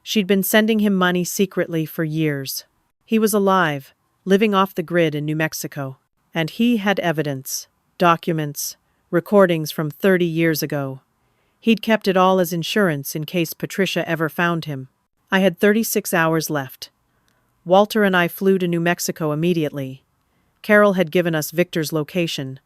She'd been sending him money secretly for years. He was alive, living off the grid in New Mexico. And he had evidence, documents, recordings from 30 years ago. He'd kept it all as insurance in case Patricia ever found him. I had 36 hours left. Walter and I flew to New Mexico immediately. Carol had given us Victor's location,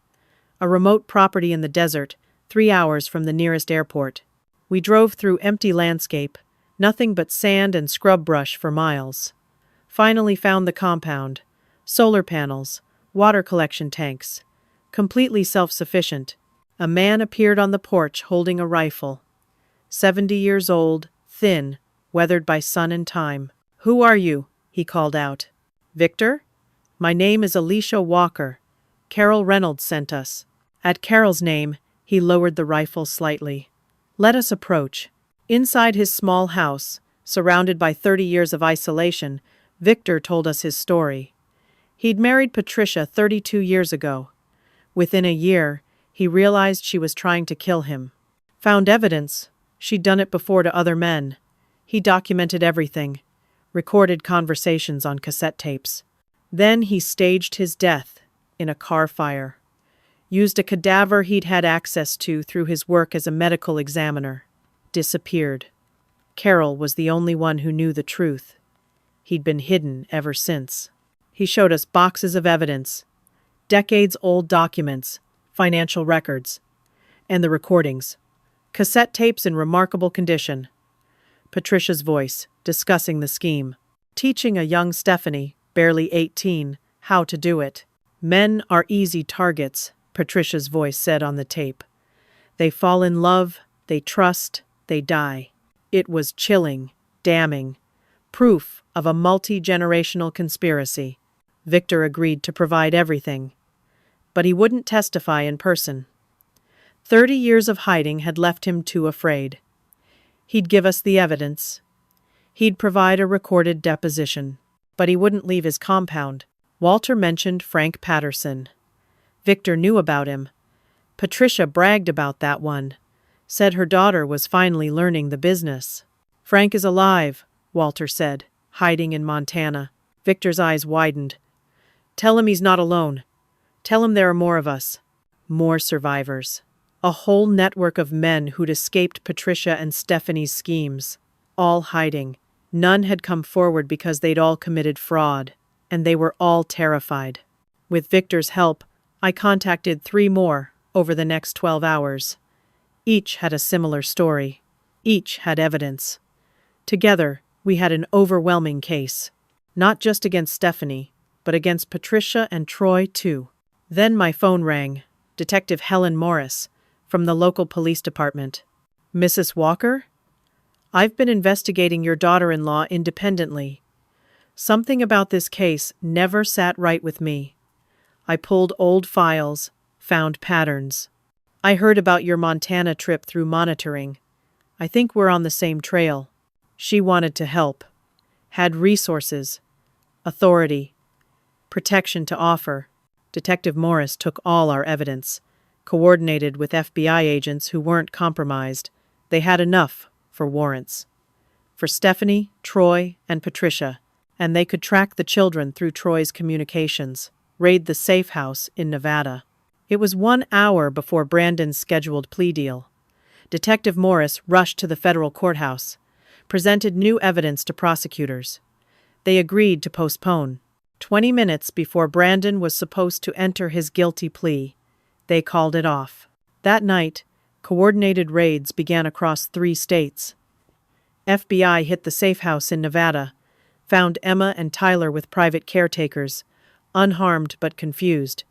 a remote property in the desert, 3 hours from the nearest airport. We drove through empty landscape, nothing but sand and scrub brush for miles. Finally found the compound, solar panels, water collection tanks. Completely self-sufficient. A man appeared on the porch holding a rifle. 70 years old, thin, weathered by sun and time. "Who are you?" he called out. "Victor? My name is Alicia Walker. Carol Reynolds sent us." At Carol's name, he lowered the rifle slightly. "Let us approach." Inside his small house, surrounded by 30 years of isolation, Victor told us his story. He'd married Patricia 32 years ago. Within a year, he realized she was trying to kill him. Found evidence. She'd done it before to other men. He documented everything. Recorded conversations on cassette tapes. Then he staged his death in a car fire. Used a cadaver he'd had access to through his work as a medical examiner. Disappeared. Carol was the only one who knew the truth. He'd been hidden ever since. He showed us boxes of evidence, decades-old documents, financial records, and the recordings. Cassette tapes in remarkable condition. Patricia's voice, discussing the scheme. Teaching a young Stephanie, barely 18, how to do it. "Men are easy targets," Patricia's voice said on the tape. "They fall in love, they trust, they die." It was chilling, damning. Proof of a multi-generational conspiracy. Victor agreed to provide everything. But he wouldn't testify in person. 30 years of hiding had left him too afraid. He'd give us the evidence. He'd provide a recorded deposition. But he wouldn't leave his compound. Walter mentioned Frank Patterson. Victor knew about him. Patricia bragged about that one. Said her daughter was finally learning the business. "Frank is alive," Walter said, hiding in Montana. Victor's eyes widened. "Tell him he's not alone. Tell him there are more of us. More survivors. A whole network of men who'd escaped Patricia and Stephanie's schemes. All hiding. None had come forward because they'd all committed fraud, and they were all terrified. With Victor's help, I contacted 3 more over the next 12 hours. Each had a similar story. Each had evidence. Together, we had an overwhelming case. Not just against Stephanie, but against Patricia and Troy, too. Then my phone rang. Detective Helen Morris, from the local police department. "Mrs. Walker? I've been investigating your daughter-in-law independently. Something about this case never sat right with me. I pulled old files, found patterns. I heard about your Montana trip through monitoring. I think we're on the same trail." She wanted to help. Had resources, authority, protection to offer. Detective Morris took all our evidence, coordinated with FBI agents who weren't compromised. They had enough for warrants. For Stephanie, Troy, and Patricia, and they could track the children through Troy's communications, raid the safe house in Nevada. It was 1 hour before Brandon's scheduled plea deal. Detective Morris rushed to the federal courthouse, presented new evidence to prosecutors. They agreed to postpone. 20 minutes before Brandon was supposed to enter his guilty plea, they called it off. That night, coordinated raids began across 3 states. FBI hit the safe house in Nevada, found Emma and Tyler with private caretakers, unharmed but confused.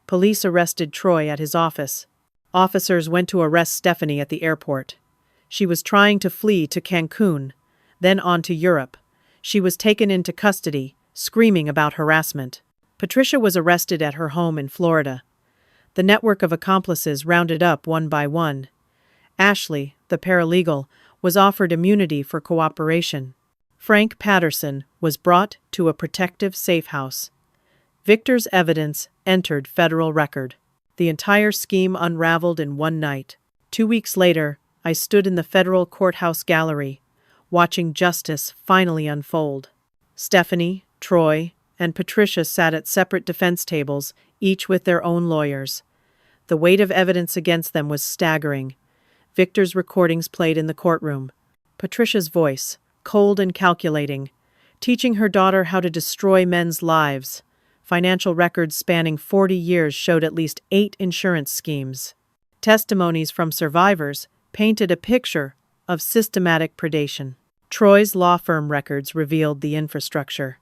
Police arrested Troy at his office. Officers went to arrest Stephanie at the airport. She was trying to flee to Cancún, then on to Europe. She was taken into custody, screaming about harassment. Patricia was arrested at her home in Florida. The network of accomplices rounded up one by one. Ashley, the paralegal, was offered immunity for cooperation. Frank Patterson was brought to a protective safe house. Victor's evidence entered federal record. The entire scheme unraveled in one night. 2 weeks later, I stood in the federal courthouse gallery, watching justice finally unfold. Stephanie, Troy, and Patricia sat at separate defense tables, each with their own lawyers. The weight of evidence against them was staggering. Victor's recordings played in the courtroom. Patricia's voice, cold and calculating, teaching her daughter how to destroy men's lives. Financial records spanning 40 years showed at least 8 insurance schemes. Testimonies from survivors painted a picture of systematic predation. Troy's law firm records revealed the infrastructure.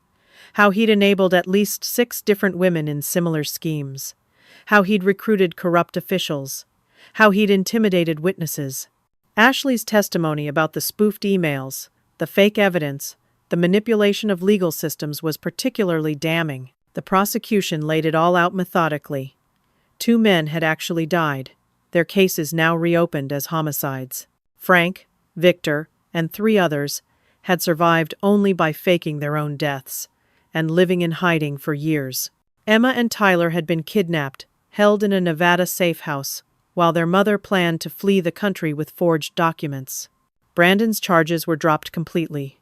How he'd enabled at least 6 different women in similar schemes. How he'd recruited corrupt officials. How he'd intimidated witnesses. Ashley's testimony about the spoofed emails, the fake evidence, the manipulation of legal systems was particularly damning. The prosecution laid it all out methodically. 2 men had actually died, their cases now reopened as homicides. Frank, Victor, and 3 others had survived only by faking their own deaths and living in hiding for years. Emma and Tyler had been kidnapped, held in a Nevada safe house, while their mother planned to flee the country with forged documents. Brandon's charges were dropped completely.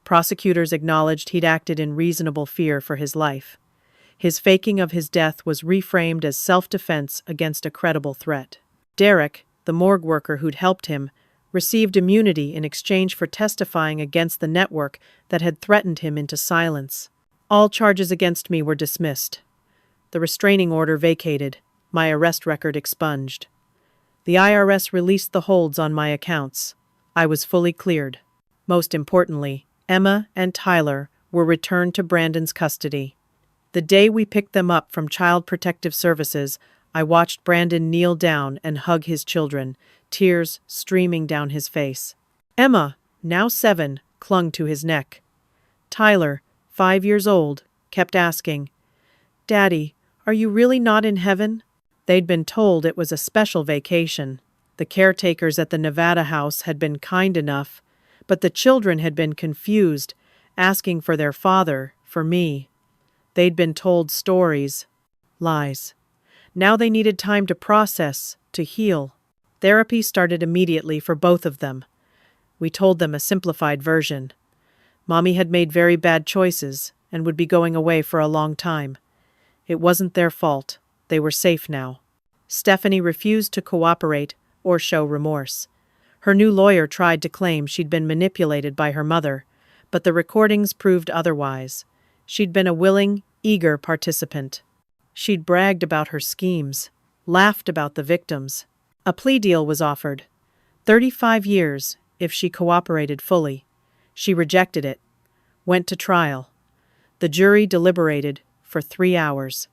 Prosecutors acknowledged he'd acted in reasonable fear for his life. His faking of his death was reframed as self-defense against a credible threat. Derek, the morgue worker who'd helped him, received immunity in exchange for testifying against the network that had threatened him into silence. All charges against me were dismissed. The restraining order vacated, my arrest record expunged. The IRS released the holds on my accounts. I was fully cleared. Most importantly, Emma and Tyler were returned to Brandon's custody. The day we picked them up from Child Protective Services, I watched Brandon kneel down and hug his children, tears streaming down his face. Emma, now 7, clung to his neck. Tyler, 5 years old, kept asking, "Daddy, are you really not in heaven?" They'd been told it was a special vacation. The caretakers at the Nevada house had been kind enough, but the children had been confused, asking for their father, for me. They'd been told stories, lies. Now they needed time to process, to heal. Therapy started immediately for both of them. We told them a simplified version. Mommy had made very bad choices and would be going away for a long time. It wasn't their fault. They were safe now. Stephanie refused to cooperate or show remorse. Her new lawyer tried to claim she'd been manipulated by her mother, but the recordings proved otherwise. She'd been a willing, eager participant. She'd bragged about her schemes, laughed about the victims. A plea deal was offered. 35 years if she cooperated fully. She rejected it. Went to trial. The jury deliberated for 3 hours.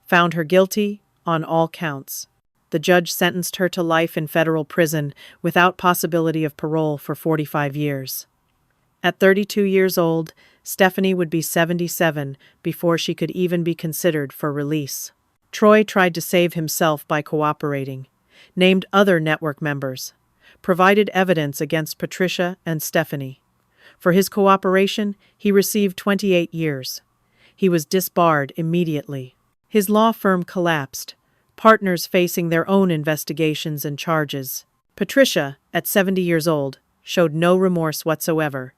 Found her guilty on all counts. The judge sentenced her to life in federal prison without possibility of parole for 45 years. At 32 years old, Stephanie would be 77 before she could even be considered for release. Troy tried to save himself by cooperating, named other network members, provided evidence against Patricia and Stephanie. For his cooperation, he received 28 years. He was disbarred immediately. His law firm collapsed, partners facing their own investigations and charges. Patricia, at 70 years old, showed no remorse whatsoever.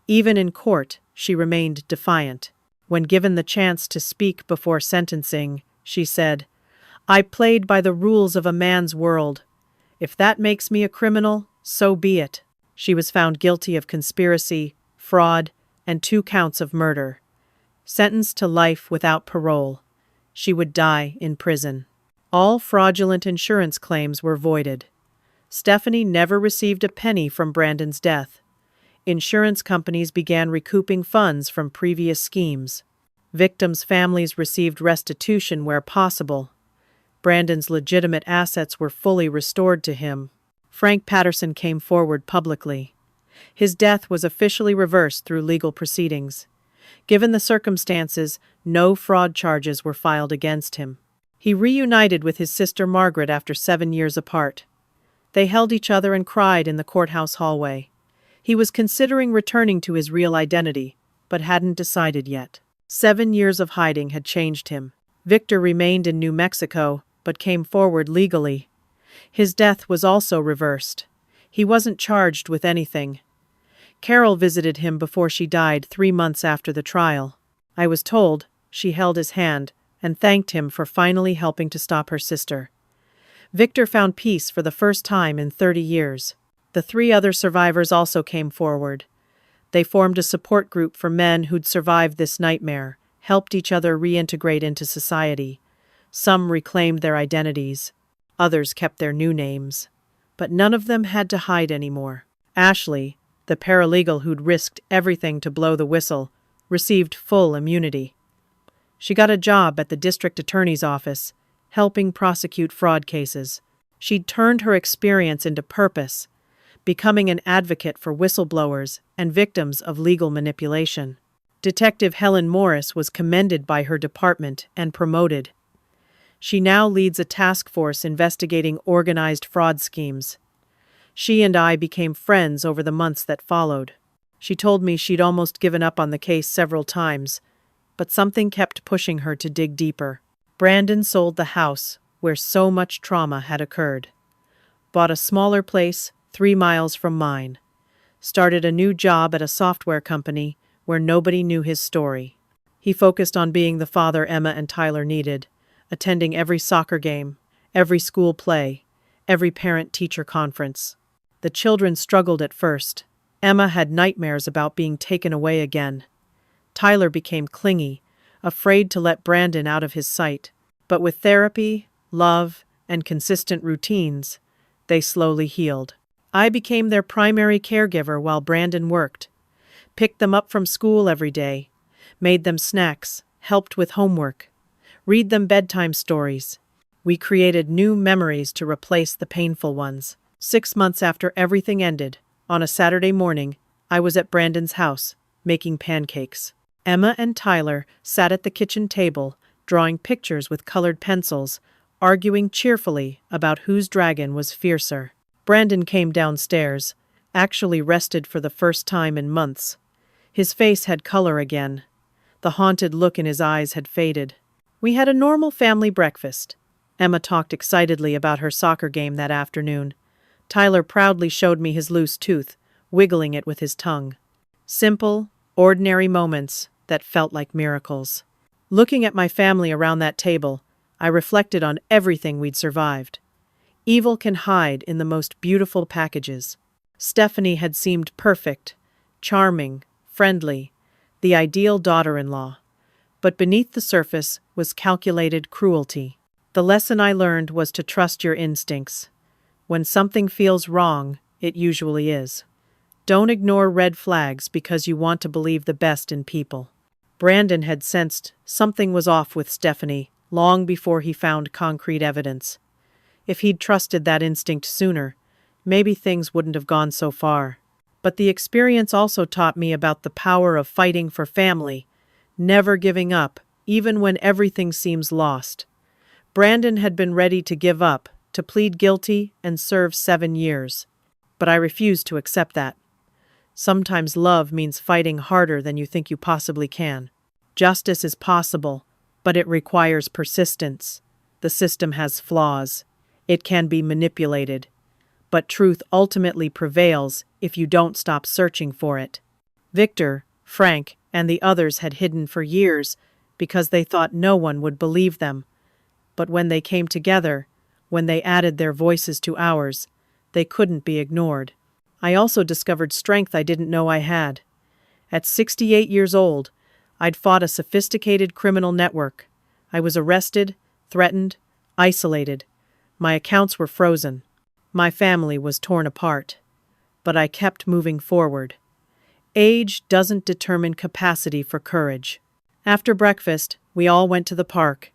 Even in court, she remained defiant. When given the chance to speak before sentencing, she said, "I played by the rules of a man's world. If that makes me a criminal, so be it." She was found guilty of conspiracy, fraud, and 2 counts of murder. Sentenced to life without parole. She would die in prison. All fraudulent insurance claims were voided. Stephanie never received a penny from Brandon's death. Insurance companies began recouping funds from previous schemes. Victims' families received restitution where possible. Brandon's legitimate assets were fully restored to him. Frank Patterson came forward publicly. His death was officially reversed through legal proceedings. Given the circumstances, no fraud charges were filed against him. He reunited with his sister Margaret after 7 years apart. They held each other and cried in the courthouse hallway. He was considering returning to his real identity, but hadn't decided yet. 7 years of hiding had changed him. Victor remained in New Mexico, but came forward legally. His death was also reversed. He wasn't charged with anything. Carol visited him before she died 3 months after the trial. I was told she held his hand and thanked him for finally helping to stop her sister. Victor found peace for the first time in 30 years. The 3 other survivors also came forward. They formed a support group for men who'd survived this nightmare, helped each other reintegrate into society. Some reclaimed their identities. Others kept their new names. But none of them had to hide anymore. Ashley, the paralegal who'd risked everything to blow the whistle, received full immunity. She got a job at the district attorney's office, helping prosecute fraud cases. She'd turned her experience into purpose, becoming an advocate for whistleblowers and victims of legal manipulation. Detective Helen Morris was commended by her department and promoted. She now leads a task force investigating organized fraud schemes. She and I became friends over the months that followed. She told me she'd almost given up on the case several times, but something kept pushing her to dig deeper. Brandon sold the house where so much trauma had occurred, bought a smaller place 3 miles from mine, started a new job at a software company where nobody knew his story. He focused on being the father Emma and Tyler needed, attending every soccer game, every school play, every parent-teacher conference. The children struggled at first. Emma had nightmares about being taken away again. Tyler became clingy, afraid to let Brandon out of his sight. But with therapy, love, and consistent routines, they slowly healed. I became their primary caregiver while Brandon worked. Picked them up from school every day, made them snacks, helped with homework, read them bedtime stories. We created new memories to replace the painful ones. 6 months after everything ended, on a Saturday morning, I was at Brandon's house, making pancakes. Emma and Tyler sat at the kitchen table, drawing pictures with colored pencils, arguing cheerfully about whose dragon was fiercer. Brandon came downstairs, actually rested for the first time in months. His face had color again. The haunted look in his eyes had faded. We had a normal family breakfast. Emma talked excitedly about her soccer game that afternoon. Tyler proudly showed me his loose tooth, wiggling it with his tongue. Simple, ordinary moments that felt like miracles. Looking at my family around that table, I reflected on everything we'd survived. Evil can hide in the most beautiful packages. Stephanie had seemed perfect, charming, friendly, the ideal daughter-in-law. But beneath the surface was calculated cruelty. The lesson I learned was to trust your instincts. When something feels wrong, it usually is. Don't ignore red flags because you want to believe the best in people. Brandon had sensed something was off with Stephanie long before he found concrete evidence. If he'd trusted that instinct sooner, maybe things wouldn't have gone so far. But the experience also taught me about the power of fighting for family, never giving up, even when everything seems lost. Brandon had been ready to give up, to plead guilty and serve 7 years. But I refused to accept that. Sometimes love means fighting harder than you think you possibly can. Justice is possible, but it requires persistence. The system has flaws. It can be manipulated. But truth ultimately prevails if you don't stop searching for it. Victor, Frank, and the others had hidden for years because they thought no one would believe them. But when they came together, when they added their voices to ours, they couldn't be ignored. I also discovered strength I didn't know I had. At 68 years old, I'd fought a sophisticated criminal network. I was arrested, threatened, isolated. My accounts were frozen. My family was torn apart. But I kept moving forward. Age doesn't determine capacity for courage. After breakfast, we all went to the park.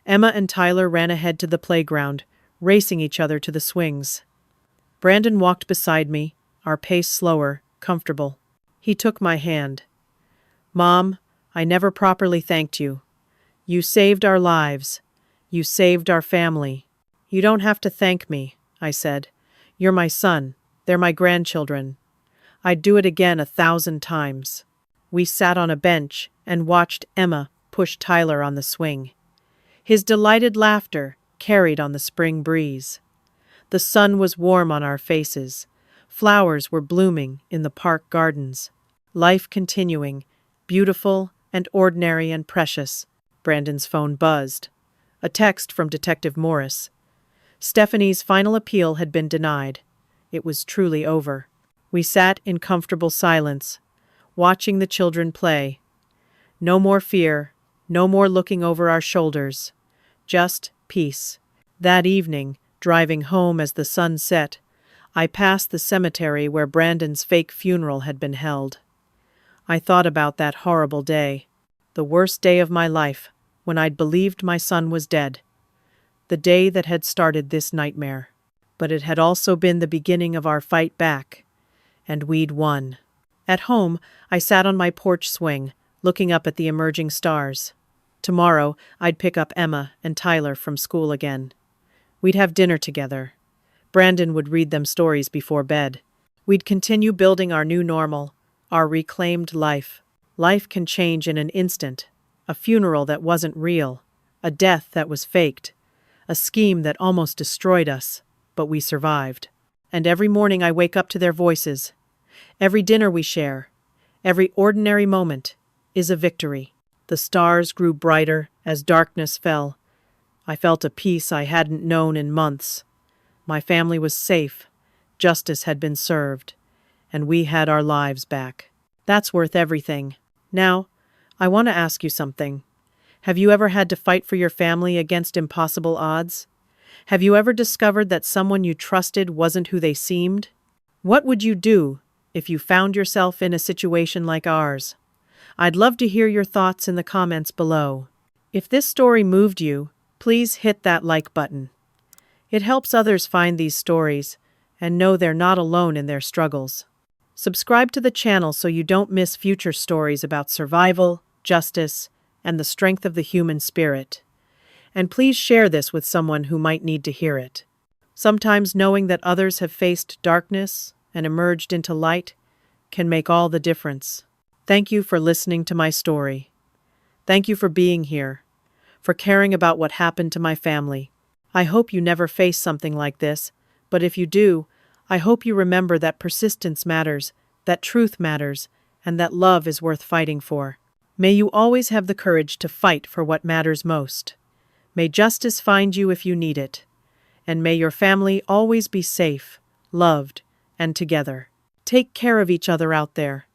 Emma and Tyler ran ahead to the playground, racing each other to the swings. Brandon walked beside me, our pace slower, comfortable. He took my hand. "Mom, I never properly thanked you. You saved our lives. You saved our family." "You don't have to thank me," I said. "You're my son. They're my grandchildren. I'd do it again 1,000 times." We sat on a bench and watched Emma push Tyler on the swing. His delighted laughter carried on the spring breeze. The sun was warm on our faces. Flowers were blooming in the park gardens. Life continuing, beautiful and ordinary and precious. Brandon's phone buzzed. A text from Detective Morris. Stephanie's final appeal had been denied. It was truly over. We sat in comfortable silence, watching the children play. No more fear, no more looking over our shoulders. Just peace. That evening, driving home as the sun set, I passed the cemetery where Brandon's fake funeral had been held. I thought about that horrible day, the worst day of my life, when I'd believed my son was dead. The day that had started this nightmare. But it had also been the beginning of our fight back. And we'd won. At home, I sat on my porch swing, looking up at the emerging stars. Tomorrow, I'd pick up Emma and Tyler from school again. We'd have dinner together. Brandon would read them stories before bed. We'd continue building our new normal, our reclaimed life. Life can change in an instant. A funeral that wasn't real. A death that was faked. A scheme that almost destroyed us. But we survived. And every morning I wake up to their voices. Every dinner we share, every ordinary moment, is a victory. The stars grew brighter as darkness fell. I felt a peace I hadn't known in months. My family was safe, justice had been served, and we had our lives back. That's worth everything. Now, I want to ask you something. Have you ever had to fight for your family against impossible odds? Have you ever discovered that someone you trusted wasn't who they seemed? What would you do if you found yourself in a situation like ours? I'd love to hear your thoughts in the comments below. If this story moved you, please hit that like button. It helps others find these stories and know they're not alone in their struggles. Subscribe to the channel so you don't miss future stories about survival, justice, and the strength of the human spirit. And please share this with someone who might need to hear it. Sometimes knowing that others have faced darkness and emerged into light can make all the difference. Thank you for listening to my story. Thank you for being here, for caring about what happened to my family. I hope you never face something like this, but if you do, I hope you remember that persistence matters, that truth matters, and that love is worth fighting for. May you always have the courage to fight for what matters most. May justice find you if you need it. And may your family always be safe, loved, and together. Take care of each other out there.